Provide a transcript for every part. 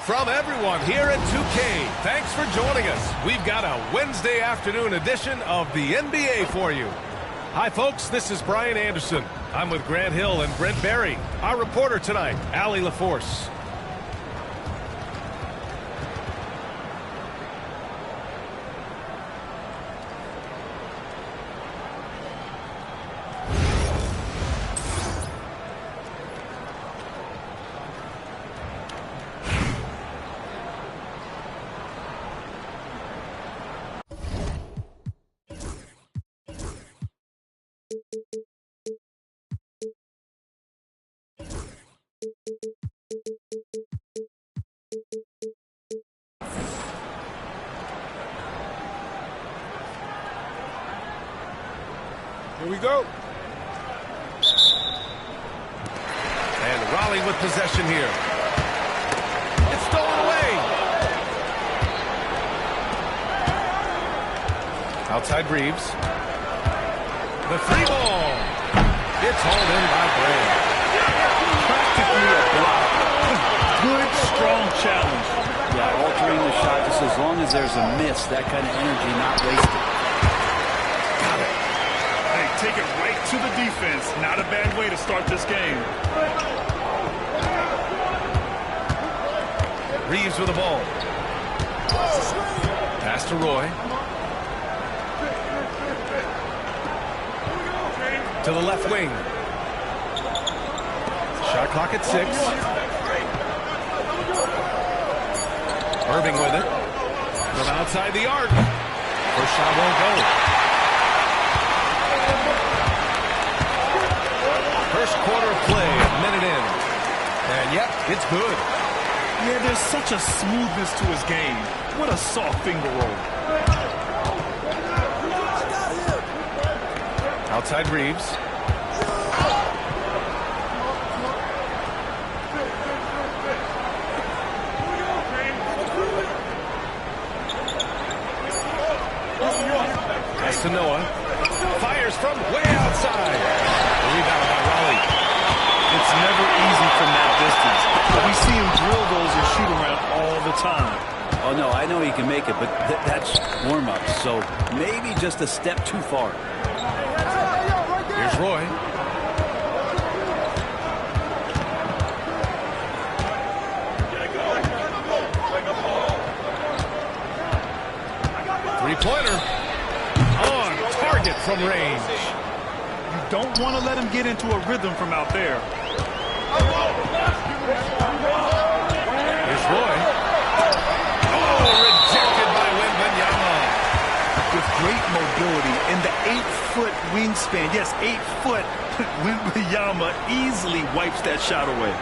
From everyone here at 2K, thanks for joining us. We've got a Wednesday afternoon edition of the NBA for you. Hi, folks. This is Brian Anderson. I'm with Grant Hill and Brent Berry. Our reporter tonight, Allie LaForce. Here we go. And Raleigh with possession here. It's stolen away. Outside Reeves. The three ball. It's hauled in by Bray. Practically a block. Good, strong challenge. Yeah, altering the shot just as long as there's a miss. That kind of energy not wasted. Got it. Take it right to the defense. Not a bad way to start this game. Reeves with the ball. Pass to Roy. To the left wing. Shot clock at 6. Irving with it. From outside the arc. First shot won't go. First quarter of play, a minute in. And yep, it's good. Yeah, there's such a smoothness to his game. What a soft finger roll. Outside Reeves. Pass to Noah. Fires from way outside. The rebound by Raleigh. It's never easy from that distance. But we see him drill those and shoot around all the time. Oh, no, I know he can make it, but that's warm-up, so maybe just a step too far. Here's Roy. Three-pointer. On target from range. You don't want to let him get into a rhythm from out there. Here's Roy. Oh, rejected by Wembanyama. With great mobility and the 8-foot wingspan. Yes, 8 foot. Wembanyama easily wipes that shot away.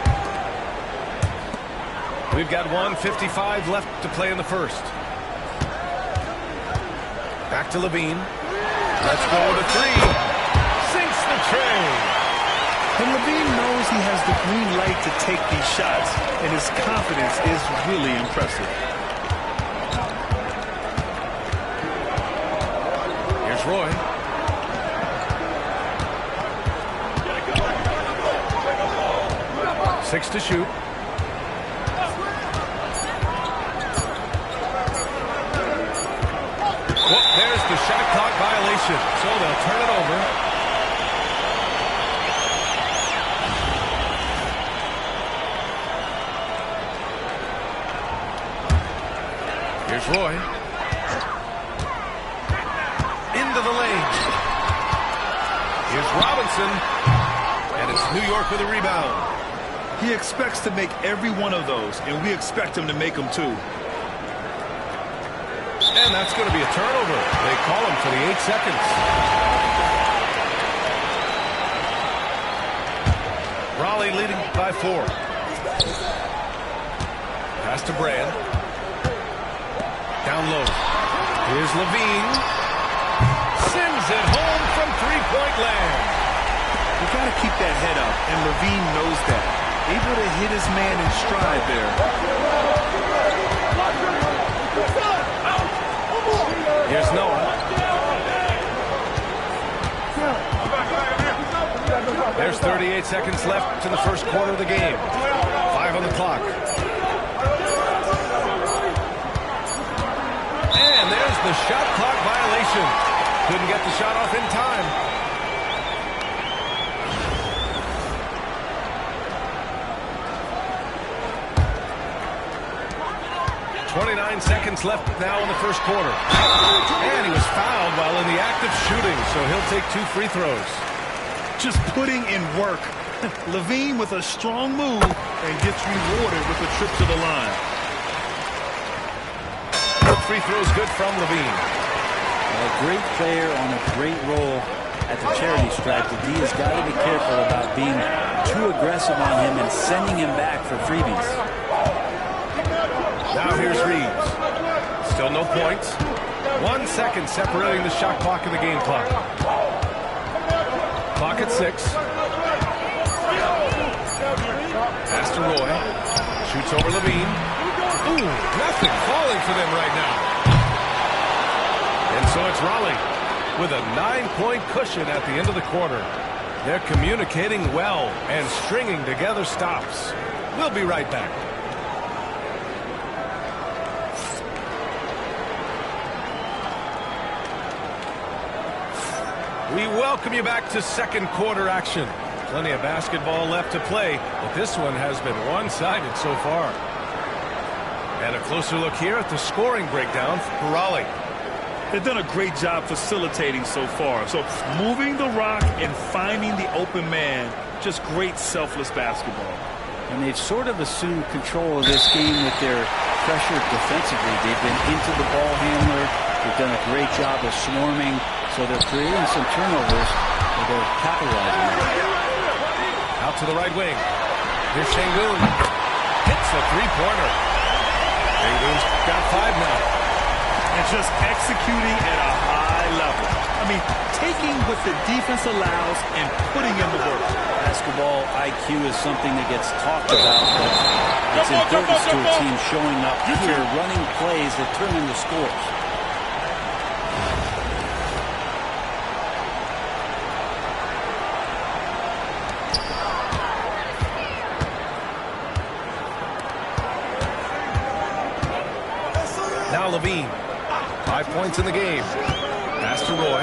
We've got 1:55 left to play in the first. Back to Levine. Let's go with a three. Sinks the tray. And Levine knows he has the green light to take these shots, and his confidence is really impressive. Here's Roy. Six to shoot. Well, there's the shot clock violation, so they'll turn it over. Here's Roy. Into the lane. Here's Robinson. And it's New York with a rebound. He expects to make every one of those, and we expect him to make them too. And that's going to be a turnover. They call him for the 8 seconds. Raleigh leading by 4. Pass to Brand. Down low. Here's Levine. Sends it home from three-point land. You got to keep that head up, and Levine knows that. Able to hit his man in stride there. Here's Noah. There's 38 seconds left in the first quarter of the game. 5 on the clock. And there's the shot clock violation. Couldn't get the shot off in time. .29 seconds left now in the first quarter. And he was fouled while in the act of shooting, so he'll take 2 free throws. Just putting in work. Levine with a strong move and gets rewarded with a trip to the line. Free throws good from Levine. A great player on a great role at the charity stripe. The D has got to be careful about being too aggressive on him and sending him back for freebies. Now here's Reeves. Still no points. 1 second separating the shot clock and the game clock. Clock at 6. Pass to Roy. Shoots over Levine. Ooh, nothing falling for them right now. And so it's Raleigh with a 9-point cushion at the end of the quarter. They're communicating well and stringing together stops. We'll be right back. We welcome you back to second quarter action. Plenty of basketball left to play, but this one has been one-sided so far. And a closer look here at the scoring breakdown for Raleigh. They've done a great job facilitating so far. So moving the rock and finding the open man, just great selfless basketball. And they've sort of assumed control of this game with their pressure defensively. They've been into the ball handler. They've done a great job of swarming. So they're creating some turnovers, but they're capitalizing on it. Out to the right wing. Here's Şengün. Hits a three-pointer. Şengün's got 5 now. And just executing at a high level. I mean, taking what the defense allows and putting in the work. Basketball IQ is something that gets talked about, but its importance to a team showing up here, running plays that turn into scores. Now Levine. 5 points in the game. Pass to Roy.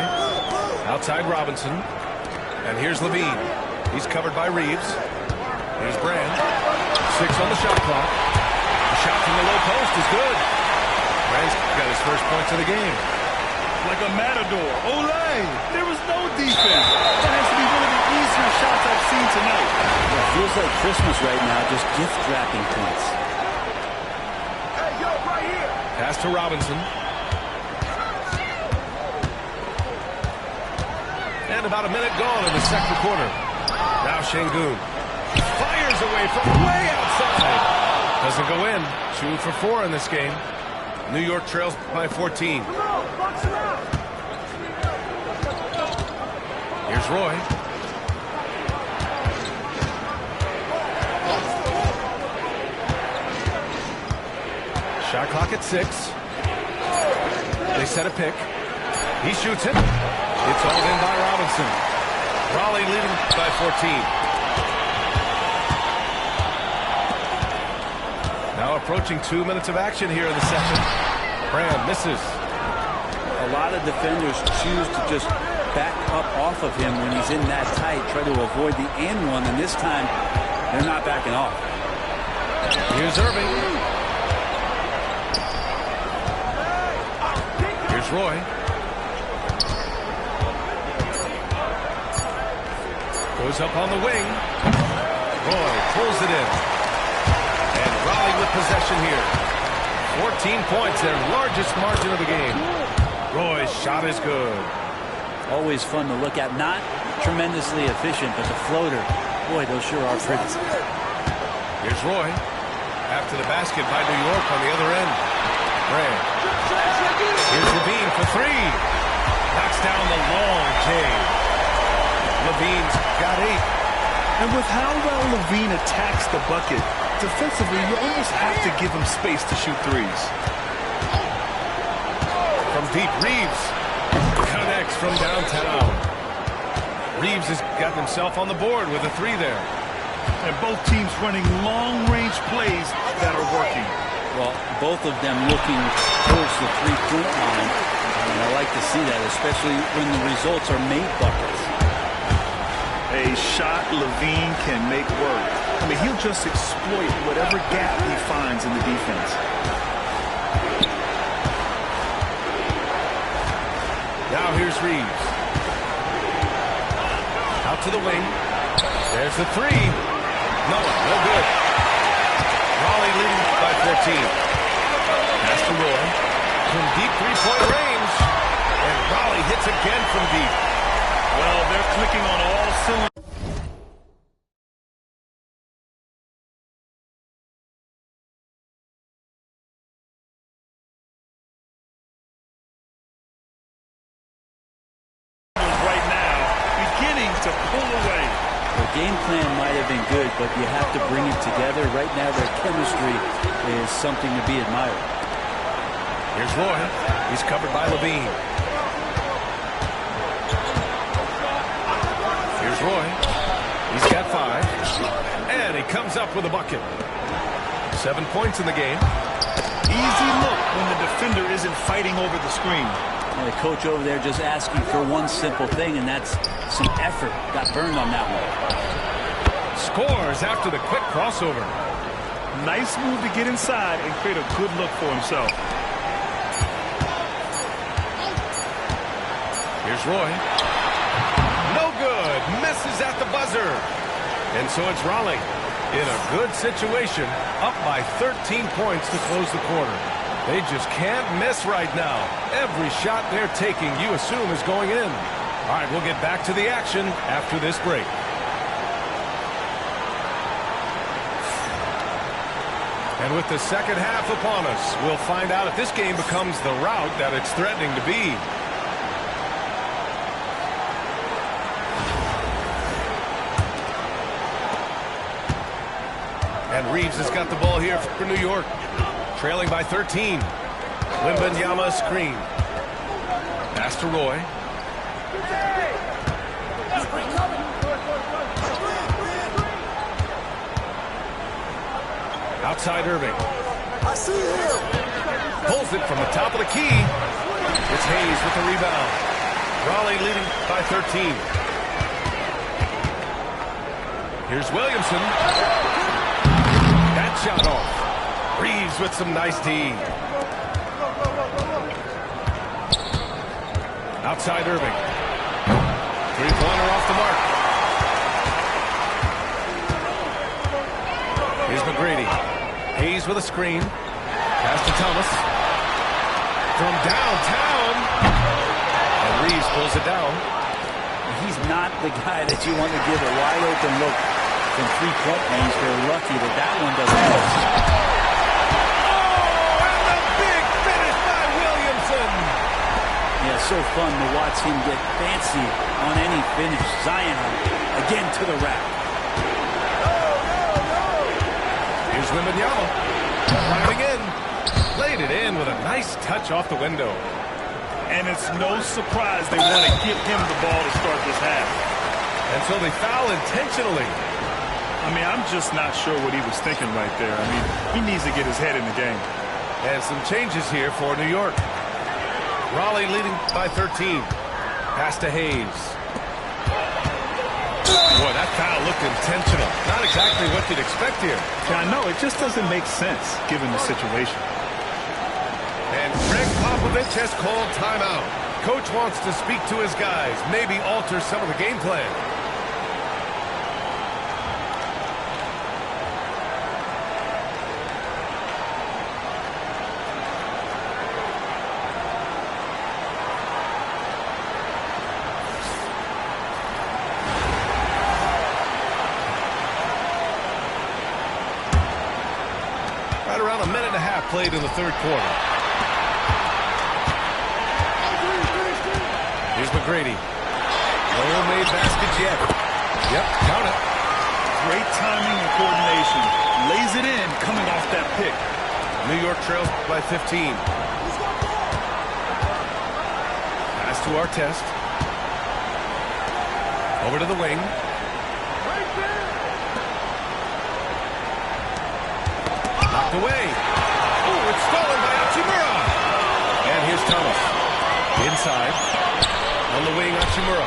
Outside Robinson. And here's Levine. He's covered by Reeves. Here's Brand. 6 on the shot clock. The shot from the low post is good. Brand's got his first points of the game. Like a matador. Olay! There was no defense. That has to be one of the easier shots I've seen tonight. It feels like Christmas right now, just gift wrapping points. Pass to Robinson. And about a minute gone in the second quarter. Now Şengün fires away from way outside. Doesn't go in. 2 for 4 in this game. New York trails by 14. Here's Roy. Shot clock at 6. They set a pick. He shoots it. It's all in by Robinson. Raleigh leading by 14. Now approaching 2 minutes of action here in the second. Brand misses. A lot of defenders choose to just back up off of him when he's in that tight, try to avoid the and one, and this time they're not backing off. Here's Irving. Here's Roy. Goes up on the wing. Roy pulls it in. And Raleigh with possession here. 14 points, their largest margin of the game. Roy's shot is good. Always fun to look at. Not tremendously efficient, but the floater, boy, those sure are pretty. Here's Roy. After the basket by New York on the other end. Brand. Here's Levine for 3. Knocks down the long J. Levine's got 8. And with how well Levine attacks the bucket, defensively, you almost have to give him space to shoot threes. From deep, Reeves connects from downtown. Reeves has gotten himself on the board with a 3 there. And both teams running long-range plays that are working. Well, both of them looking towards the three-point line. And I like to see that, especially when the results are made buckets. A shot Levine can make work. I mean, he'll just exploit whatever gap he finds in the defense. Now here's Reeves. Out to the wing. There's the 3. No good. Raleigh leading by 14. Pass to Roy. From deep three-point range. And Raleigh hits again from deep. Well, they're clicking on all cylinders. Right now, beginning to pull away. The game plan might have been good, but you have to bring it together. Right now, their chemistry is something to be admired. Here's Roy. He's covered by Levine. Here's Roy. He's got 5. And he comes up with a bucket. 7 points in the game. Easy look when the defender isn't fighting over the screen. And the coach over there just asking for one simple thing, and that's some effort. Got burned on that one. Scores after the quick crossover. Nice move to get inside and create a good look for himself. Here's Roy. No good. Misses at the buzzer. And so it's Raleigh in a good situation, up by 13 points to close the quarter. They just can't miss right now. Every shot they're taking, you assume, is going in. All right, we'll get back to the action after this break. And with the second half upon us, we'll find out if this game becomes the rout that it's threatening to be. And Reeves has got the ball here for New York. Trailing by 13. Wembanyama screen. Pass to Roy. Outside Irving. I see him. Pulls it from the top of the key. It's Hayes with the rebound. Raleigh leading by 13. Here's Williamson. That shot off. Reeves with some nice D. Outside Irving. Three-pointer off the mark. Here's McGrady. Hayes with a screen. Pass to Thomas. From downtown. And Reeves pulls it down. He's not the guy that you want to give a wide-open look from three-point range. They're lucky that that one doesn't miss. Yeah, so fun to watch him get fancy on any finish. Zion again to the rack. Here's Wembanyama. Driving in. Laid it in with a nice touch off the window. And it's no surprise they want to give him the ball to start this half. And so they foul intentionally. I mean, I'm just not sure what he was thinking right there. I mean, he needs to get his head in the game. And some changes here for New York. Raleigh leading by 13. Pass to Hayes. Boy, that foul looked intentional. Not exactly what you'd expect here. Yeah, I know. It just doesn't make sense given the situation. And Greg Popovich has called timeout. Coach wants to speak to his guys, maybe alter some of the game plan. Right around a minute and a half played in the third quarter. Here's McGrady. No made baskets yet. Yep, count it. Great timing and coordination. Lays it in coming off that pick. New York trails by 15. Pass to Artest. Over to the wing. Knocked away. Oh, it's stolen by Hachimura. And here's Thomas. Inside. On the wing, Hachimura.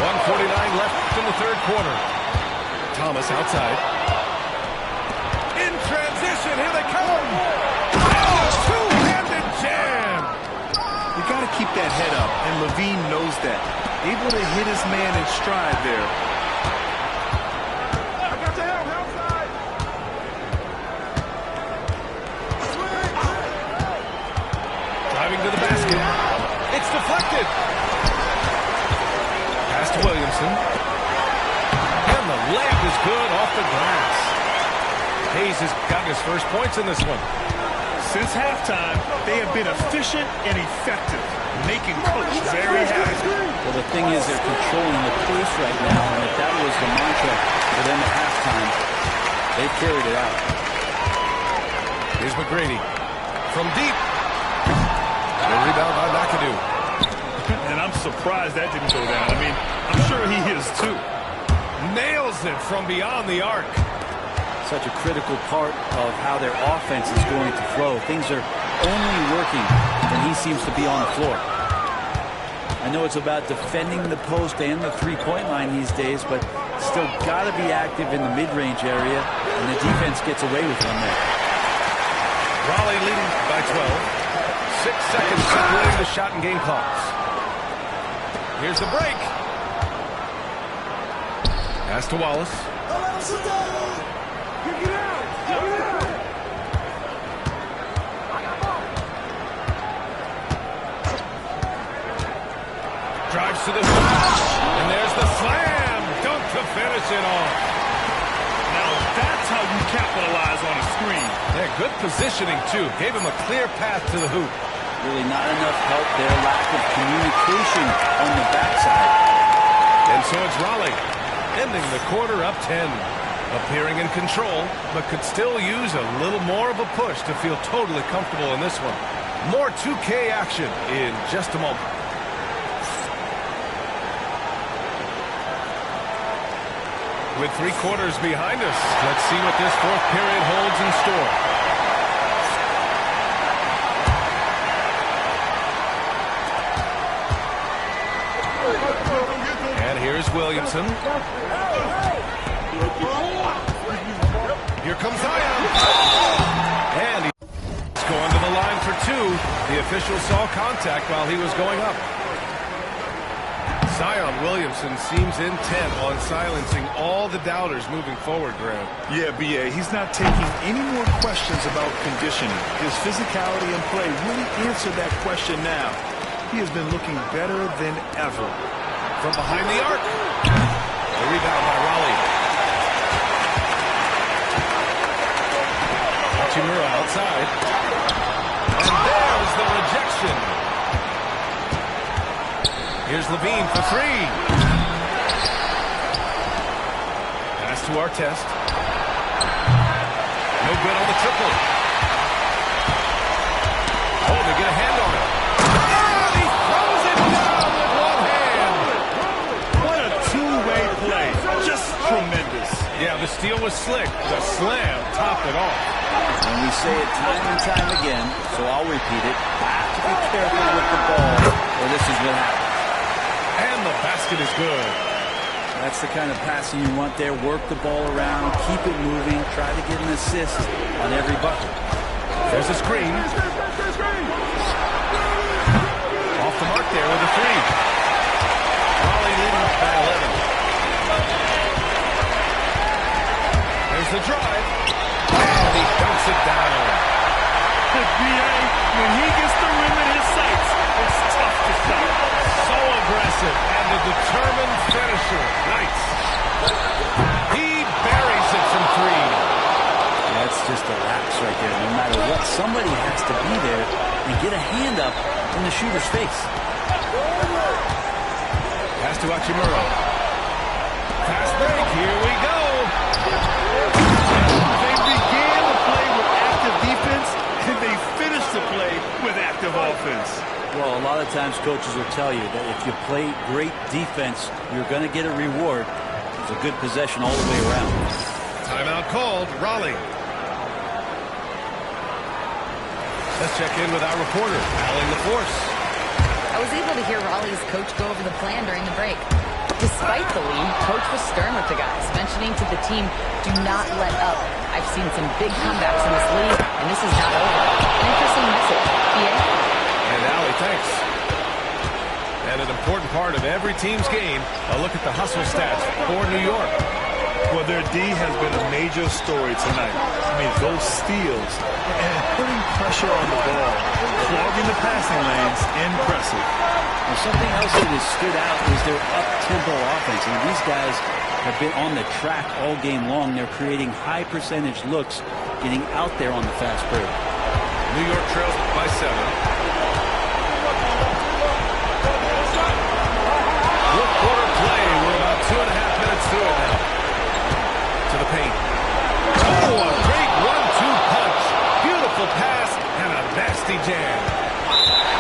1:49 left in the third quarter. Thomas outside. In transition, here they come. Oh, two-handed jam. You got to keep that head up, and Levine knows that. Able to hit his man in stride there. Driving to the basket. It's deflected. Pass to Williamson. And the layup is good off the glass. Hayes has gotten his first points in this one. Since halftime, they have been efficient and effective, making Coach very happy. Well, the thing is, they're controlling the pace right now, and if that was the mantra for them at halftime, they carried it out. Here's McGrady from deep. And a rebound by McAdoo. And I'm surprised that didn't go down. I mean, I'm sure he is too. Nails it from beyond the arc. Such a critical part of how their offense is going to flow. Things are only working when he seems to be on the floor. I know it's about defending the post and the three-point line these days, but still got to be active in the mid-range area, and the defense gets away with one there. Raleigh leading by 12. 6 seconds separating the shot and game clocks. Here's the break. Pass to Wallace. Drives to the hoop. And there's the slam. Dunk to finish it off. Now that's how you capitalize on a screen. Yeah, good positioning, too. Gave him a clear path to the hoop. Really not enough help there. Lack of communication on the backside. And so it's Raleigh, ending the quarter up 10. Appearing in control, but could still use a little more of a push to feel totally comfortable in this one. More 2K action in just a moment. With 3 quarters behind us, let's see what this fourth period holds in store. And here's Williamson. Here comes Zion. And he's going to the line for 2. The official saw contact while he was going up. Zion Williamson seems intent on silencing all the doubters moving forward, Graham. Yeah, B.A., he's not taking any more questions about conditioning. His physicality and play really answered that question now. He has been looking better than ever. From behind the arc. The rebound by Raleigh. Hachimura outside. And there's the rejection. Here's Levine for 3. Pass to Artest. No good on the triple. Oh, they get a hand on it. And he throws it down with one hand. What a two-way play. Just tremendous. Yeah, the steal was slick. The slam topped it off. And we say it time and time again, so I'll repeat it. Have to be careful with the ball, or this is what happens. And the basket is good. That's the kind of passing you want there. Work the ball around, keep it moving, try to get an assist on every bucket. There's a screen. Off the mark there with a 3. Raleigh leading by 11. There's the drive. And he dumps it down. But B.A., when he gets the rim in his sights, it's tough to stop. So aggressive and a determined finisher. Nice. He buries it from 3. That's just a lapse right there. No matter what, somebody has to be there and get a hand up in the shooter's face. Pass to Hachimura. Fast break. Here we go. They began the play with active defense, and they finished the play with active effective offense. Well, a lot of times coaches will tell you that if you play great defense, you're going to get a reward. It's a good possession all the way around. Timeout called. Raleigh. Let's check in with our reporter, Allie LaForce. I was able to hear Raleigh's coach go over the plan during the break. Despite the lead, coach was stern with the guys, mentioning to the team, do not let up. I've seen some big comebacks in this league, and this is not over. An interesting message. And Allie, thanks. And an important part of every team's game, a look at the hustle stats for New York. Well, their D has been a major story tonight. I mean, those steals and putting pressure on the ball, clogging the passing lanes, impressive. Well, something else that has stood out is their up-tempo offense. And these guys have been on the track all game long. They're creating high-percentage looks, getting out there on the fast break. New York trails by 7. Fourth quarter play. We're about 2.5 minutes through it now. To the paint. Oh, a great 1-2 punch. Beautiful pass and a nasty jam.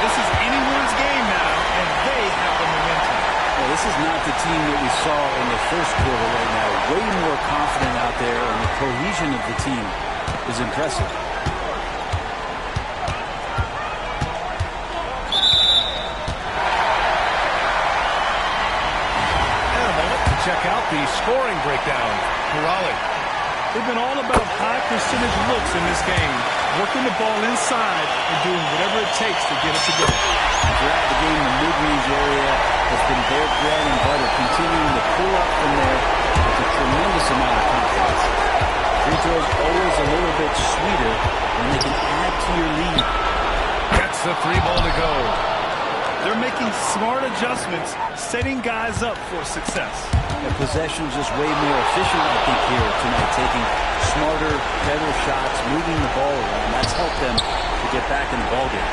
This is anyone's game now, and they have the momentum. Well, this is not the team that we saw in the first quarter right now. Way more confident out there, and the cohesion of the team is impressive. And a moment to check out the scoring breakdown for Raleigh. They've been all about high percentage looks in this game, working the ball inside and doing whatever it takes to get it to go. Throughout the game, the mid-range area has been their bread and butter, continuing to pull up from there with a tremendous amount of confidence. Free throws always a little bit sweeter when they can add to your lead. Gets the 3 ball to go. They're making smart adjustments, setting guys up for success. The possession's just way more efficient, I think, here tonight, taking smarter, better shots, moving the ball around. That's helped them to get back in the ballgame.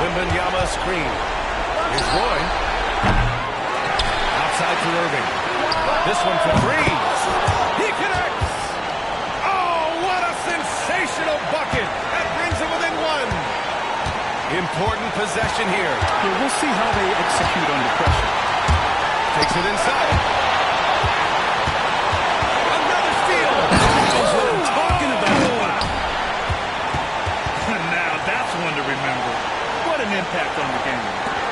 Wembanyama screen. Here's Roy. Outside to Irving. This one for 3. He connects. Oh, what a sensational bucket. That brings it within 1. Important possession here. Yeah, we'll see how they execute under pressure. Takes it inside. Another steal. That's what I'm talking about. Now that's one to remember. What an impact on the game.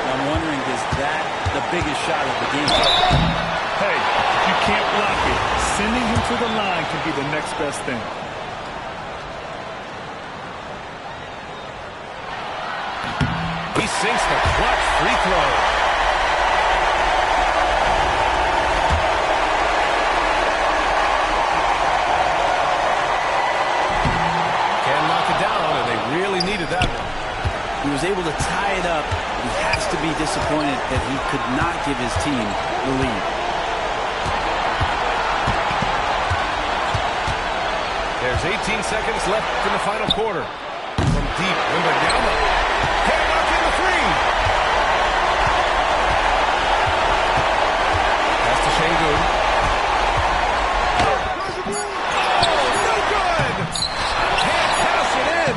I'm wondering, is that the biggest shot of the game? Hey, if you can't block it, sending him to the line can be the next best thing. He sinks the clutch free throw. Can't knock it down, and they really needed that one. He was able to tie it up. He has to be disappointed that he could not give his team the lead. There's 18 seconds left in the final quarter. From deep, Wembanyama. Can't knock in the 3. Pass to Şengün. Oh, no good! Can't cash it in.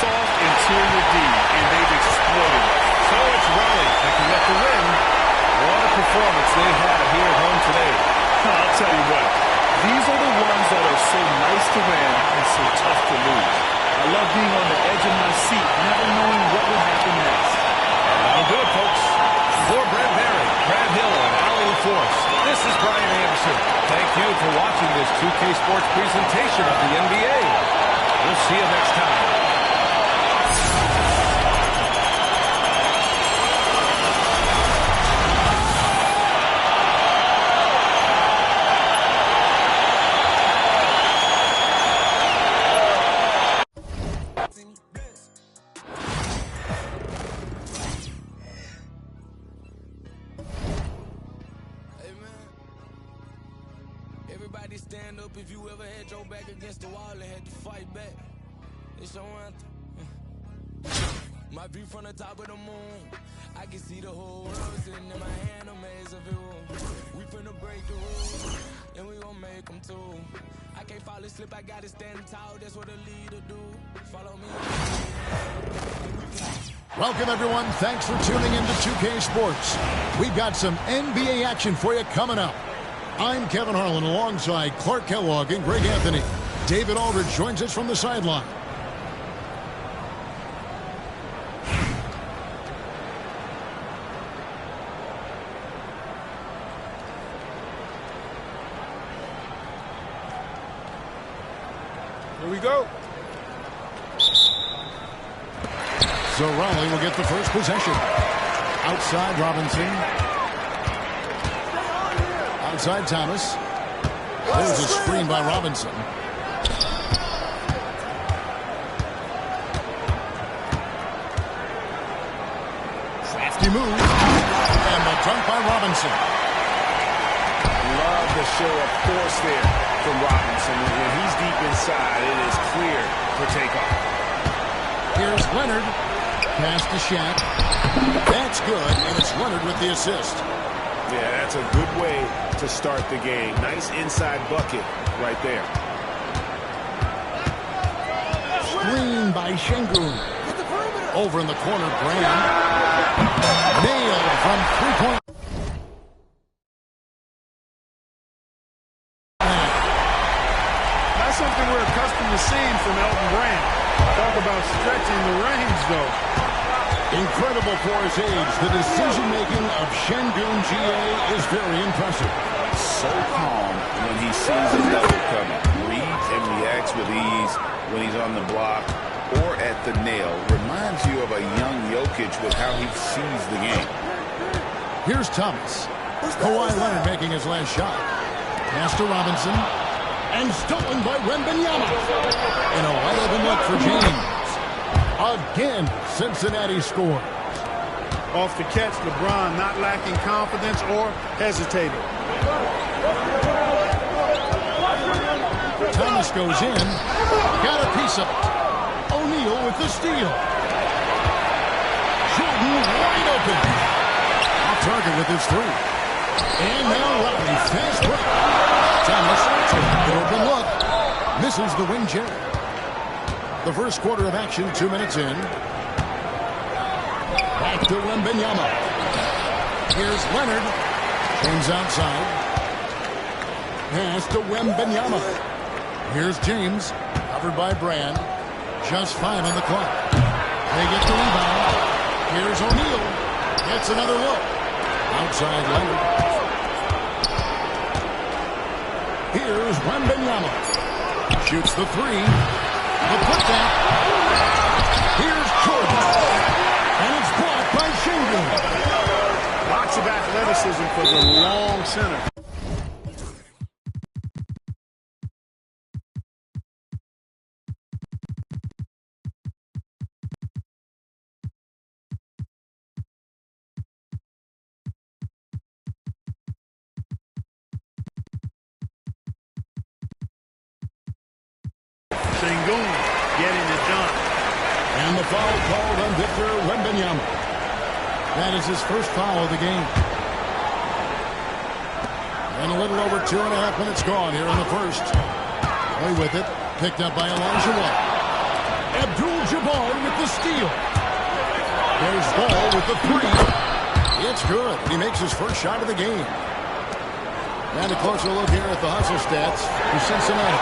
Soft interior D, and they've exploded. So it's Raleigh picking up the win. What a performance they had here at home today. I'll tell you what, these are the ones that are so nice to win and so tough to lose. I love being on the edge of my seat, never knowing what will happen next. And that'll do it, folks. For Brent Barry, Brad Hill, and Allie LaForce, this is Brian Anderson. Thank you for watching this 2K Sports presentation of the NBA. We'll see you next time. Everybody stand up if you ever had your back against the wall and had to fight back. It's your anthem. My view from the top of the moon, I can see the whole world sitting in my hand, a maze of it. We finna break the rules. and we gon' make them too. I can't fall asleep, I gotta stand tall, that's what a leader do. Follow me. Welcome, everyone. Thanks for tuning in to 2K Sports. We've got some NBA action for you coming up. I'm Kevin Harlan alongside Clark Kellogg and Greg Anthony. David Aldridge joins us from the sideline. Here we go. So Raleigh will get the first possession. Outside Robinson. Outside Thomas. There's a screen by Robinson. Crafty move. And the dunk by Robinson. Love the show of force there from Robinson. When he's deep inside, it is clear for takeoff. Here's Leonard. Pass to Shaq. That's good, and it's Leonard with the assist. Yeah, that's a good way to start the game. Nice inside bucket right there. Screen by Şengün. Over in the corner, Graham. Nailed from three-point. Not something we're accustomed to seeing from Elton Brand. Talk about stretching the range, though. Incredible for his age. The decision-making of Şengün GA is very impressive. So calm when he sees a double coming. Reads and reacts with ease when he's on the block or at the nail. Reminds you of a young Jokic with how he sees the game. Here's Thomas. Kawhi Leonard making his last shot. Pass to Robinson. And stolen by Wembanyama. And a wide open look for James. Again, Cincinnati scores. Off the catch, LeBron not lacking confidence or hesitating. Thomas goes in. Got a piece of it. O'Neal with the steal. Jordan wide open. Off target with his three. And now Lowry, fast break. Thomas takes an open look. Misses the wing chair. The first quarter of action, 2 minutes in. Back to Wembanyama. Here's Leonard. James outside. Pass to Wembanyama. Here's James. Covered by Brand. Just 5 on the clock. They get the rebound. Here's O'Neal. Gets another look. Outside Leonard. Here's Wembanyama. Shoots the three. The putback. Here's Jordan. And it's blocked by Şengün. Lots of athleticism for the long center. Şengün getting it done. And the foul called on Victor Wembanyama. That is his first foul of the game. And a little over 2.5 minutes gone here in the first. Play with it. Picked up by Elijah White. Abdul-Jabbar with the steal. There's Ball with the three. It's good. He makes his first shot of the game. And a closer look here at the hustle stats for Cincinnati.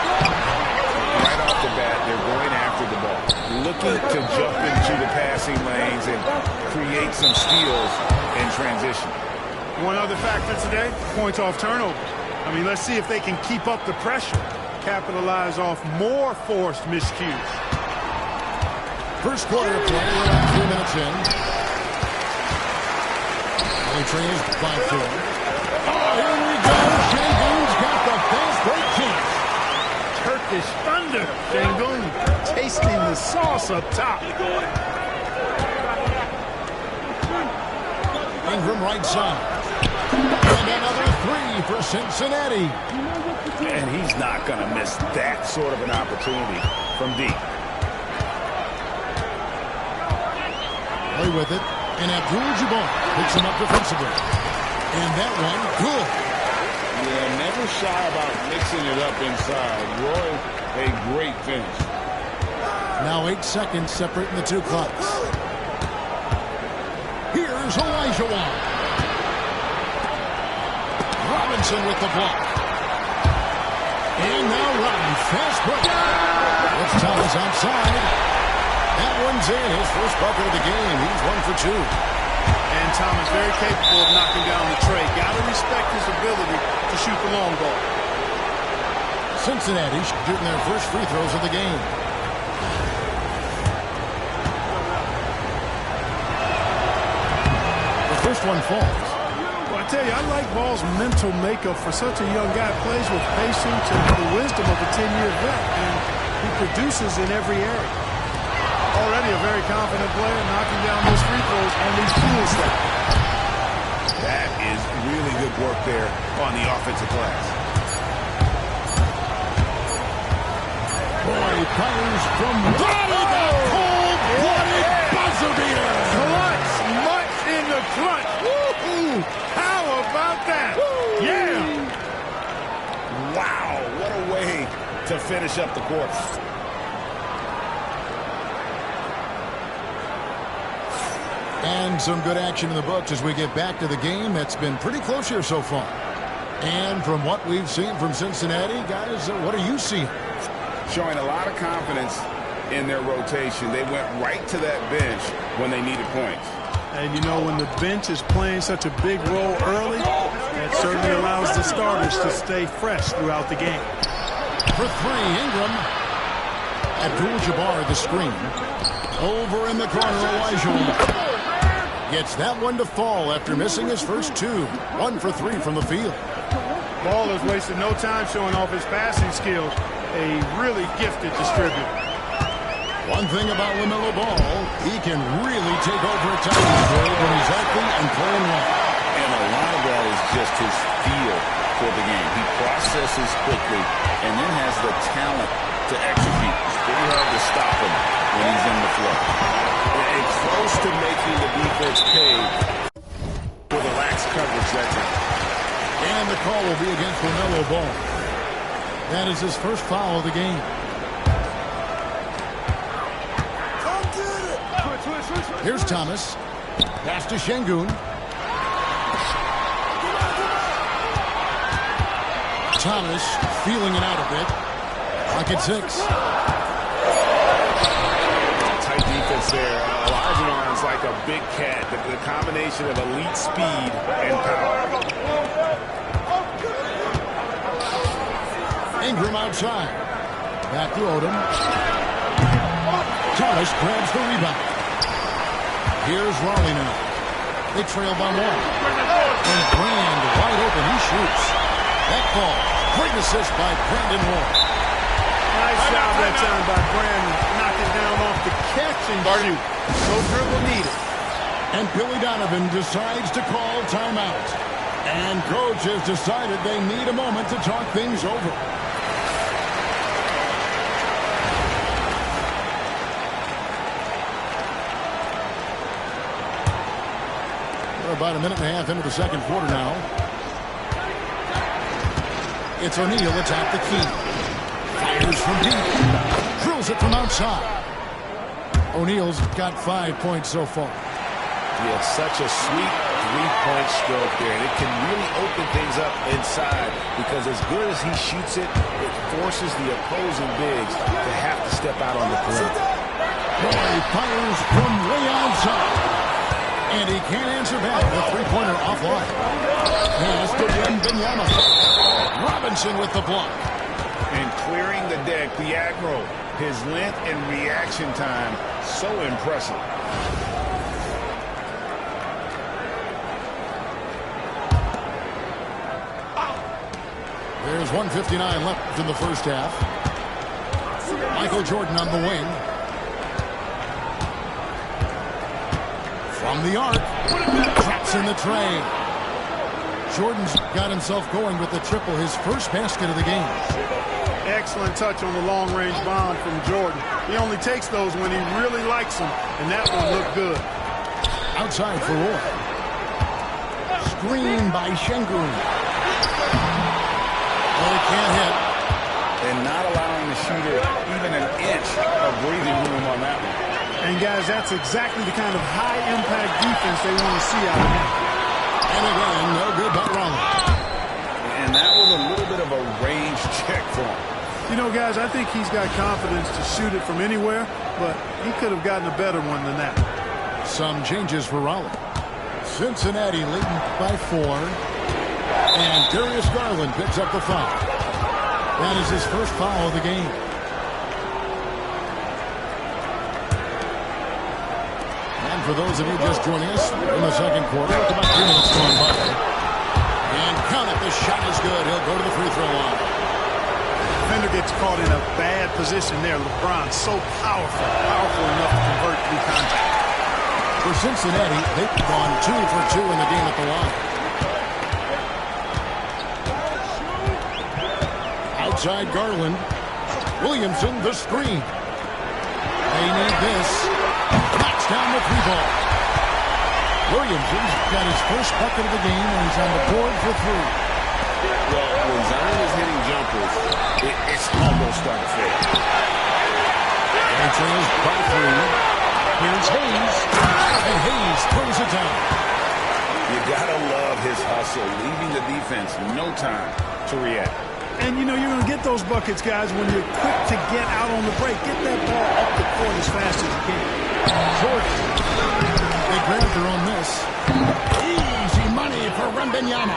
Right off the bat, they're going after the ball. Looking to jump into the passing lanes and create some steals in transition. One other factor today, points off turnover. I mean, let's see if they can keep up the pressure. Capitalize off more forced miscues. First quarter of play, we're about 3 minutes in. Only trains 5-4. Oh, here we go. Şengün's got the fast break chance. Turkish thunder. Şengün tasting the sauce up top. Ingram right side. And another three for Cincinnati. And he's not going to miss that sort of an opportunity from deep. Play with it. And Abdul-Jabbar picks him up defensively. And that one, good. Yeah, never shy about mixing it up inside. Roy, a great finish. Now 8 seconds separating the two clocks. Here's Elijah. Robinson with the block. And now Rodney, fast break. It's Thomas outside. That one's in. His first bucket of the game. He's 1 for 2. And Thomas very capable of knocking down the tray. Got to respect his ability to shoot the long ball. Cincinnati shooting their first free throws of the game. The first one falls. Well, I tell you, I like Ball's mental makeup for such a young guy. Plays with patience and the wisdom of a 10-year vet, and he produces in every area. Already a very confident player, knocking down those free throws only fuels that. That is really good work there on the offensive glass. Boy, fires from cold-blooded buzzer beater. Clutch, much in the clutch. Woo-hoo. How about that? Woo. Yeah. Wow, what a way to finish up the quarter. And some good action in the books as we get back to the game. That's been pretty close here so far. And from what we've seen from Cincinnati, guys, what are you seeing? Showing a lot of confidence in their rotation. They went right to that bench when they needed points. And you know, when the bench is playing such a big role early, that certainly allows the starters to stay fresh throughout the game. For 3, Ingram. Abdul-Jabbar the screen. Over in the corner, Elijah gets that one to fall after missing his first 2. 1 for 3 from the field. Ball has wasted no time showing off his passing skills. A really gifted distributor. One thing about LaMelo Ball, he can really take over at times when he's healthy and playing well. And a lot of that is just his feel for the game. He processes quickly and then has the talent to execute. It's pretty hard to stop him when he's in the flow. And close to making the defense pay for the lax coverage that time. And the call will be against LaMelo Ball. That is his first foul of the game. Here's Thomas. Pass to Şengün. Thomas feeling it out a bit. Clock at 6. Tight defense there. Olajuwon's like a big cat. The combination of elite speed and power. Ingram outside. Back to Odom. Thomas grabs the rebound. Here's Raleigh now. They trail by 1. And Brand wide open. He shoots. That ball. Great assist by Brandon Moore. Nice job that time by Brandon. Knocking down off the catch and shoot. No dribble needed. And Billy Donovan decides to call timeout. And coach has decided they need a moment to talk things over. We're about a minute and a half into the second quarter now. It's O'Neal atop the key. Fires from deep. Drills it from outside. O'Neal's got 5 points so far. Yeah, such a sweet three-point stroke there. And it can really open things up inside because as good as he shoots it, it forces the opposing bigs to have to step out on the perimeter. Boy fires from way outside. And he can't answer back. The three-pointer offline. Pass to Wembanyama. Robinson with the block. And clearing the deck, the aggro. His length and reaction time, so impressive. There's 1:59 left in the first half. Michael Jordan on the wing. From the arc. Drops in the tray. Jordan's got himself going with the triple, his first basket of the game. Excellent touch on the long-range bomb from Jordan. He only takes those when he really likes them, and that one looked good. Outside for Roy. Screen by Şengün. Oh, he can't hit. And not allowing the shooter even an inch of breathing room on that one. And, guys, that's exactly the kind of high-impact defense they want to see out of him. And again, no good by Raleigh. And that was a little bit of a range check for him. You know, guys, I think he's got confidence to shoot it from anywhere, but he could have gotten a better one than that. Some changes for Raleigh. Cincinnati leading by 4. And Darius Garland picks up the foul. That is his first foul of the game. And for those of you just joining us in the second quarter, with about 2 minutes gone by. And count it, the shot is good. He'll go to the free throw line. Defender gets caught in a bad position there. LeBron so powerful enough to convert through contact. For Cincinnati, they've gone 2 for 2 in the game at the line. Outside Garland. Williamson, the screen. They need this. Knocks down the 3-ball. Williamson's got his first bucket of the game, and he's on the board for 3. Well, when Zion is hitting jumpers, it's almost starting to fade. And trails by 3. Here's Hayes. And Hayes throws it down. You gotta love his hustle, leaving the defense no time to react. And, you know, you're going to get those buckets, guys, when you're quick to get out on the break. Get that ball up the court as fast as you can. Jordan. They grabbed their own miss. Easy money for Wembanyama.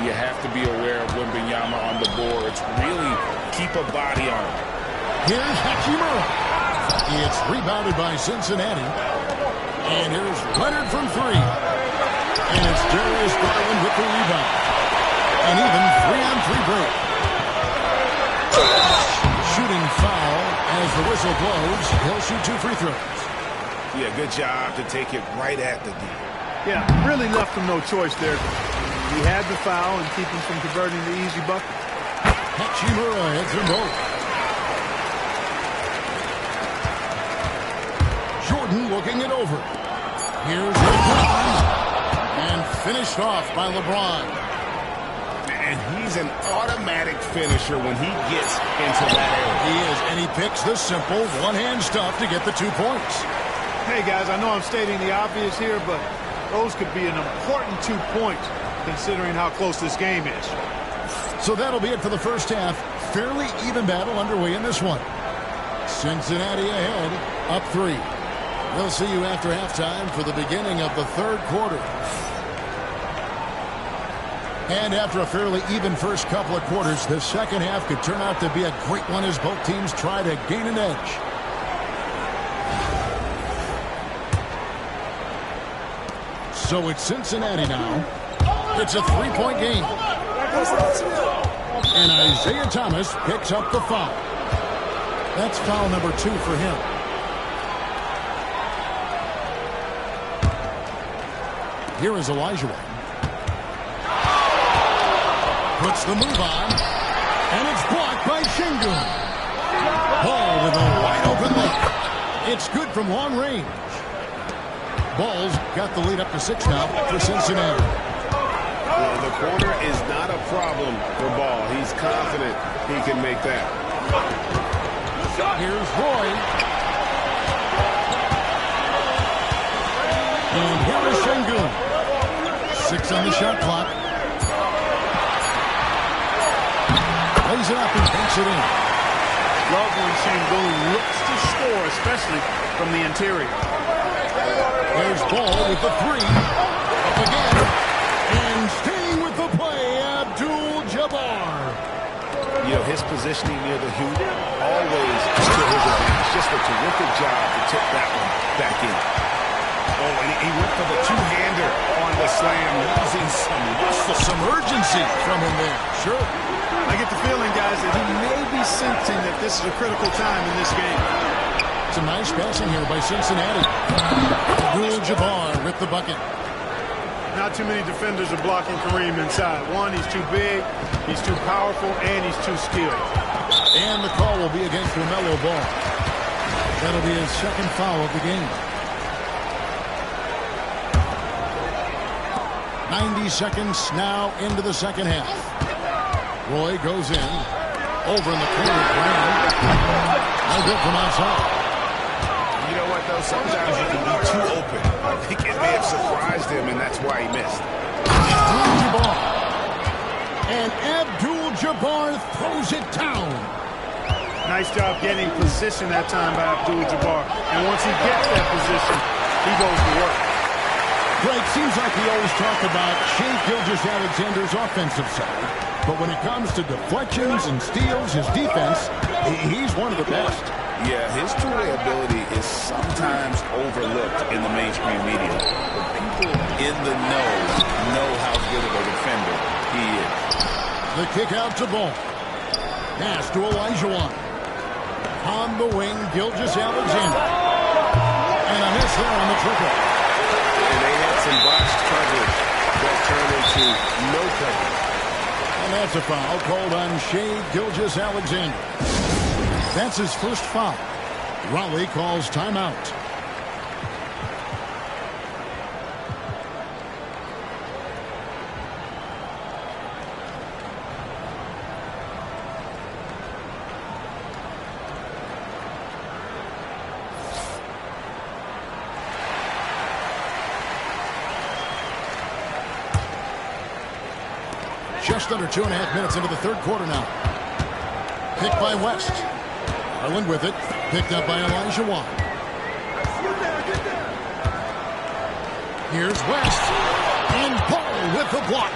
You have to be aware of Wembanyama on the boards. Really keep a body on him. Here's Hachimura. It's rebounded by Cincinnati. And here's Leonard from 3. And it's Darius Garland with the rebound. And even 3-on-3 break. Shooting foul as the whistle blows. He'll shoot 2 free throws. Yeah, good job to take it right at the D. Yeah, really left him no choice there. He had the foul and keep him from converting the easy bucket. Hachimura heads them both. Jordan looking it over. Here's LeBron. And finished off by LeBron. And he's an automatic finisher when he gets into that area. He is, and he picks the simple one-hand stuff to get the 2 points. Hey, guys, I know I'm stating the obvious here, but those could be an important 2 points considering how close this game is. So that'll be it for the first half. Fairly even battle underway in this one. Cincinnati ahead, up 3. We'll see you after halftime for the beginning of the third quarter. And after a fairly even first couple of quarters, the second half could turn out to be a great one as both teams try to gain an edge. So it's Cincinnati now. It's a 3-point game. And Isaiah Thomas picks up the foul. That's foul number 2 for him. Here is Elijah. Puts the move on, and it's blocked by Şengün. Ball with a wide open look. It's good from long range. Ball's got the lead up to 6 now for Cincinnati. Well, the corner is not a problem for Ball. He's confident he can make that. Here's Roy. And here is Şengün. 6 on the shot clock. Lays it up and takes it in. Love when Şengün looks to score, especially from the interior. There's Ball with the 3. Up again. And staying with the play, Abdul-Jabbar. You know, his positioning near the hoop, always to his advantage. Just a terrific job to tip that one back in. Oh, and he went for the two-hander on the slam, losing some urgency from him there. Sure. I get the feeling, guys, that he may be sensing that this is a critical time in this game. Some nice passing here by Cincinnati. Abdul-Jabbar with the bucket. Not too many defenders are blocking Kareem inside. One, he's too big, he's too powerful, and he's too skilled. And the call will be against LaMelo Ball. That'll be his second foul of the game. 90 seconds now into the second half. Roy goes in. Over in the corner, Graham. No good from outside. You know what, though? Sometimes you can be too open. I think it may have surprised him, and that's why he missed. Abdul-Jabbar. And Abdul-Jabbar throws it down. Nice job getting position that time by Abdul-Jabbar. And once he gets that position, he goes to work. Greg, seems like we always talk about Shea Gilgeous-Alexander's offensive side. But when it comes to deflections and steals, his defense, he's one of the best. Yeah, his two-way ability is sometimes overlooked in the mainstream media. But people in the know how good of a defender he is. The kick out to Ball. Pass to Elijah. On the wing, Gilgeous-Alexander. And a miss there on the triple. And they had some botched coverage that turned into no coverage. And that's a foul called on Shea Gilgeous-Alexander. That's his first foul. Raleigh calls timeout. Just under 2.5 minutes into the third quarter now. Picked by West. Garland with it. Picked up by Elijah. Here's West. And Paul with the block.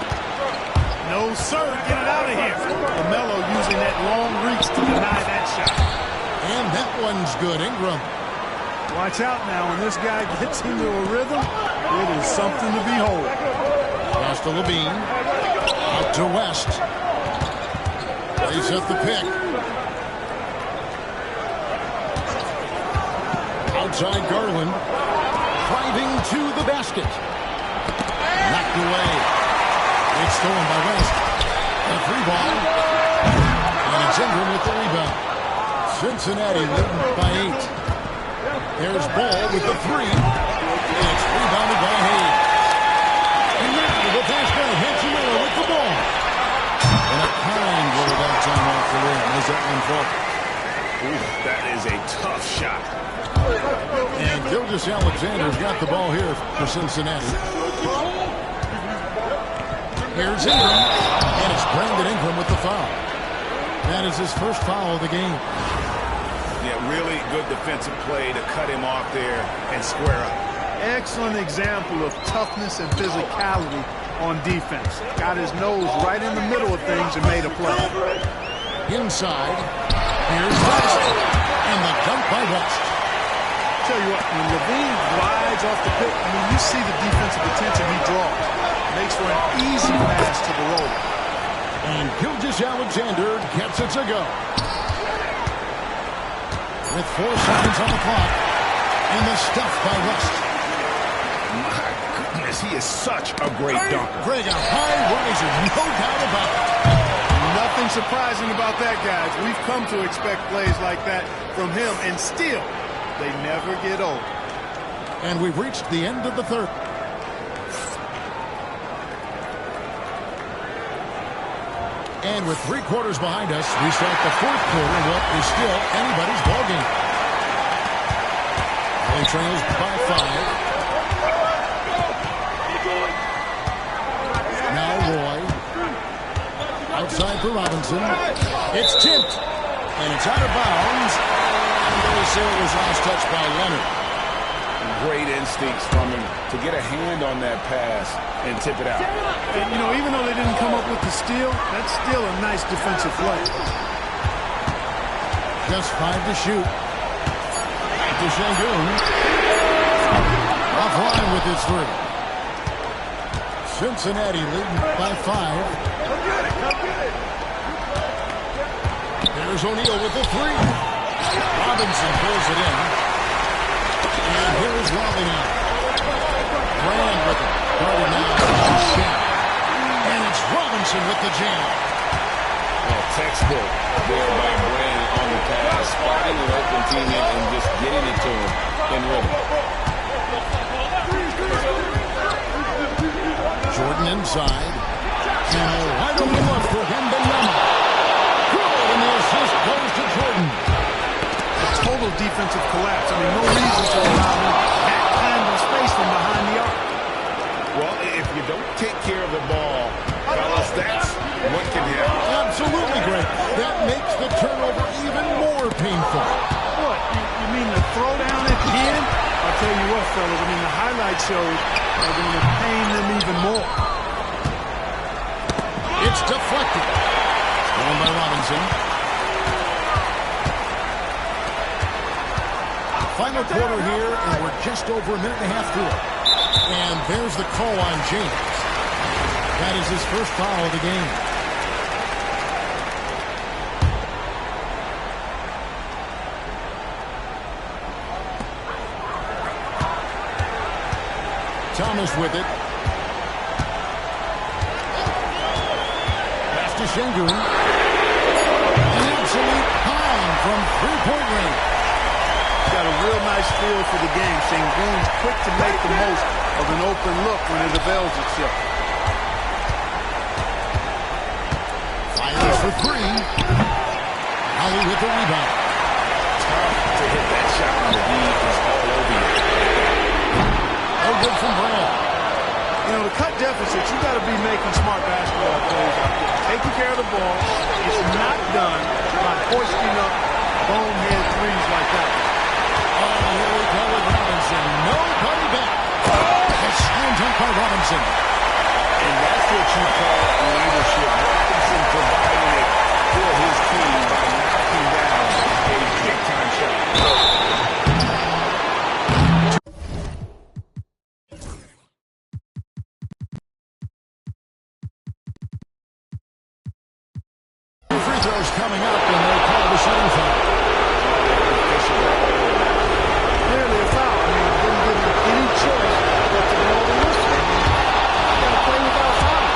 No, sir. Get it out of here. LaMelo using that long reach to deny that shot. And that one's good. Ingram. Watch out now. When this guy gets into a rhythm, it is something to behold. Pass to Levine. Out to West. Plays up the pick. Outside Garland. Driving to the basket. Knocked away. It's stolen by West. A free ball. And it's Ingram with the rebound. Cincinnati leading by 8. There's Ball with the 3. And it's rebounded by Hayes. And now the pass by Hachimura with the ball. And a kind little that time off the rim as that one falls. Ooh, that is a tough shot. And Gilgeous-Alexander's got the ball here for Cincinnati. Here's Ingram. And it's Brandon Ingram with the foul. That is his first foul of the game. Yeah, really good defensive play to cut him off there and square up. Excellent example of toughness and physicality on defense. Got his nose right in the middle of things and made a play. Inside. Here's West. And the dunk by West. Tell you what, when Levine glides off the pick, I mean, you see the defensive attention he draws. Makes for an easy pass to the roller. And Gilgeous-Alexander gets it to go. With 4 seconds on the clock. And the stuff by West. My goodness, he is such a great dunker. Greg, a high riser, no doubt about it. Nothing surprising about that, guys. We've come to expect plays like that from him, and still, they never get old. And we've reached the end of the third. And with 3 quarters behind us, we start the fourth quarter in what is still anybody's ballgame. He trails by 5. Now Roy. Outside for Robinson. It's tipped. And it's out of bounds. And they say it was last touched by Leonard. Great instincts from him to get a hand on that pass and tip it out. And, you know, even though they didn't come up with the steal, that's still a nice defensive play. Just 5 to shoot. Back to Şengün. Offline with his 3. Cincinnati leading by 5. There's O'Neal with the 3. Robinson pulls it in. And here's Raleigh now. Brand with it. Guarded now. And it's Robinson with the jam. Well, textbook there by Brand on the pass, spotting an open teammate and just getting it to him in rhythm. Jordan inside. And right over the left for Wembanyama. defensive collapse. I mean, no reason to allow him that kind of space from behind the arc. Well, if you don't take care of the ball, fellas, that's what can happen. Absolutely great. That makes the turnover even more painful. What? You mean the throwdown at the end? I'll tell you what, fellas. I mean, the highlight shows are going to pain them even more. It's deflected. Stolen by Robinson. Final quarter here, and we're just over a minute and a half through it. And there's the call on James. That is his first foul of the game. Thomas with it. Pass to Şengün. An absolute pound from three-point range. Got a real nice feel for the game. Şengün's quick to make the most of an open look when it avails itself. Fires for three. Ali with the rebound. Tough to hit that shot when the lead is all over you. No good from Brown. You know, to cut deficits, you got to be making smart basketball plays out there. Taking care of the ball. It's not done by hoisting up bonehead threes like that. And here we go with Robinson. Nobody back. A slam dunk by Robinson. And that's what you call leadership. Robinson providing it for his team by knocking down a big-time shot. Free throws coming up, and they call the shooting foul. Clearly a foul. I mean, it didn't give him any choice but to blow the whistle. You got to play without fouling.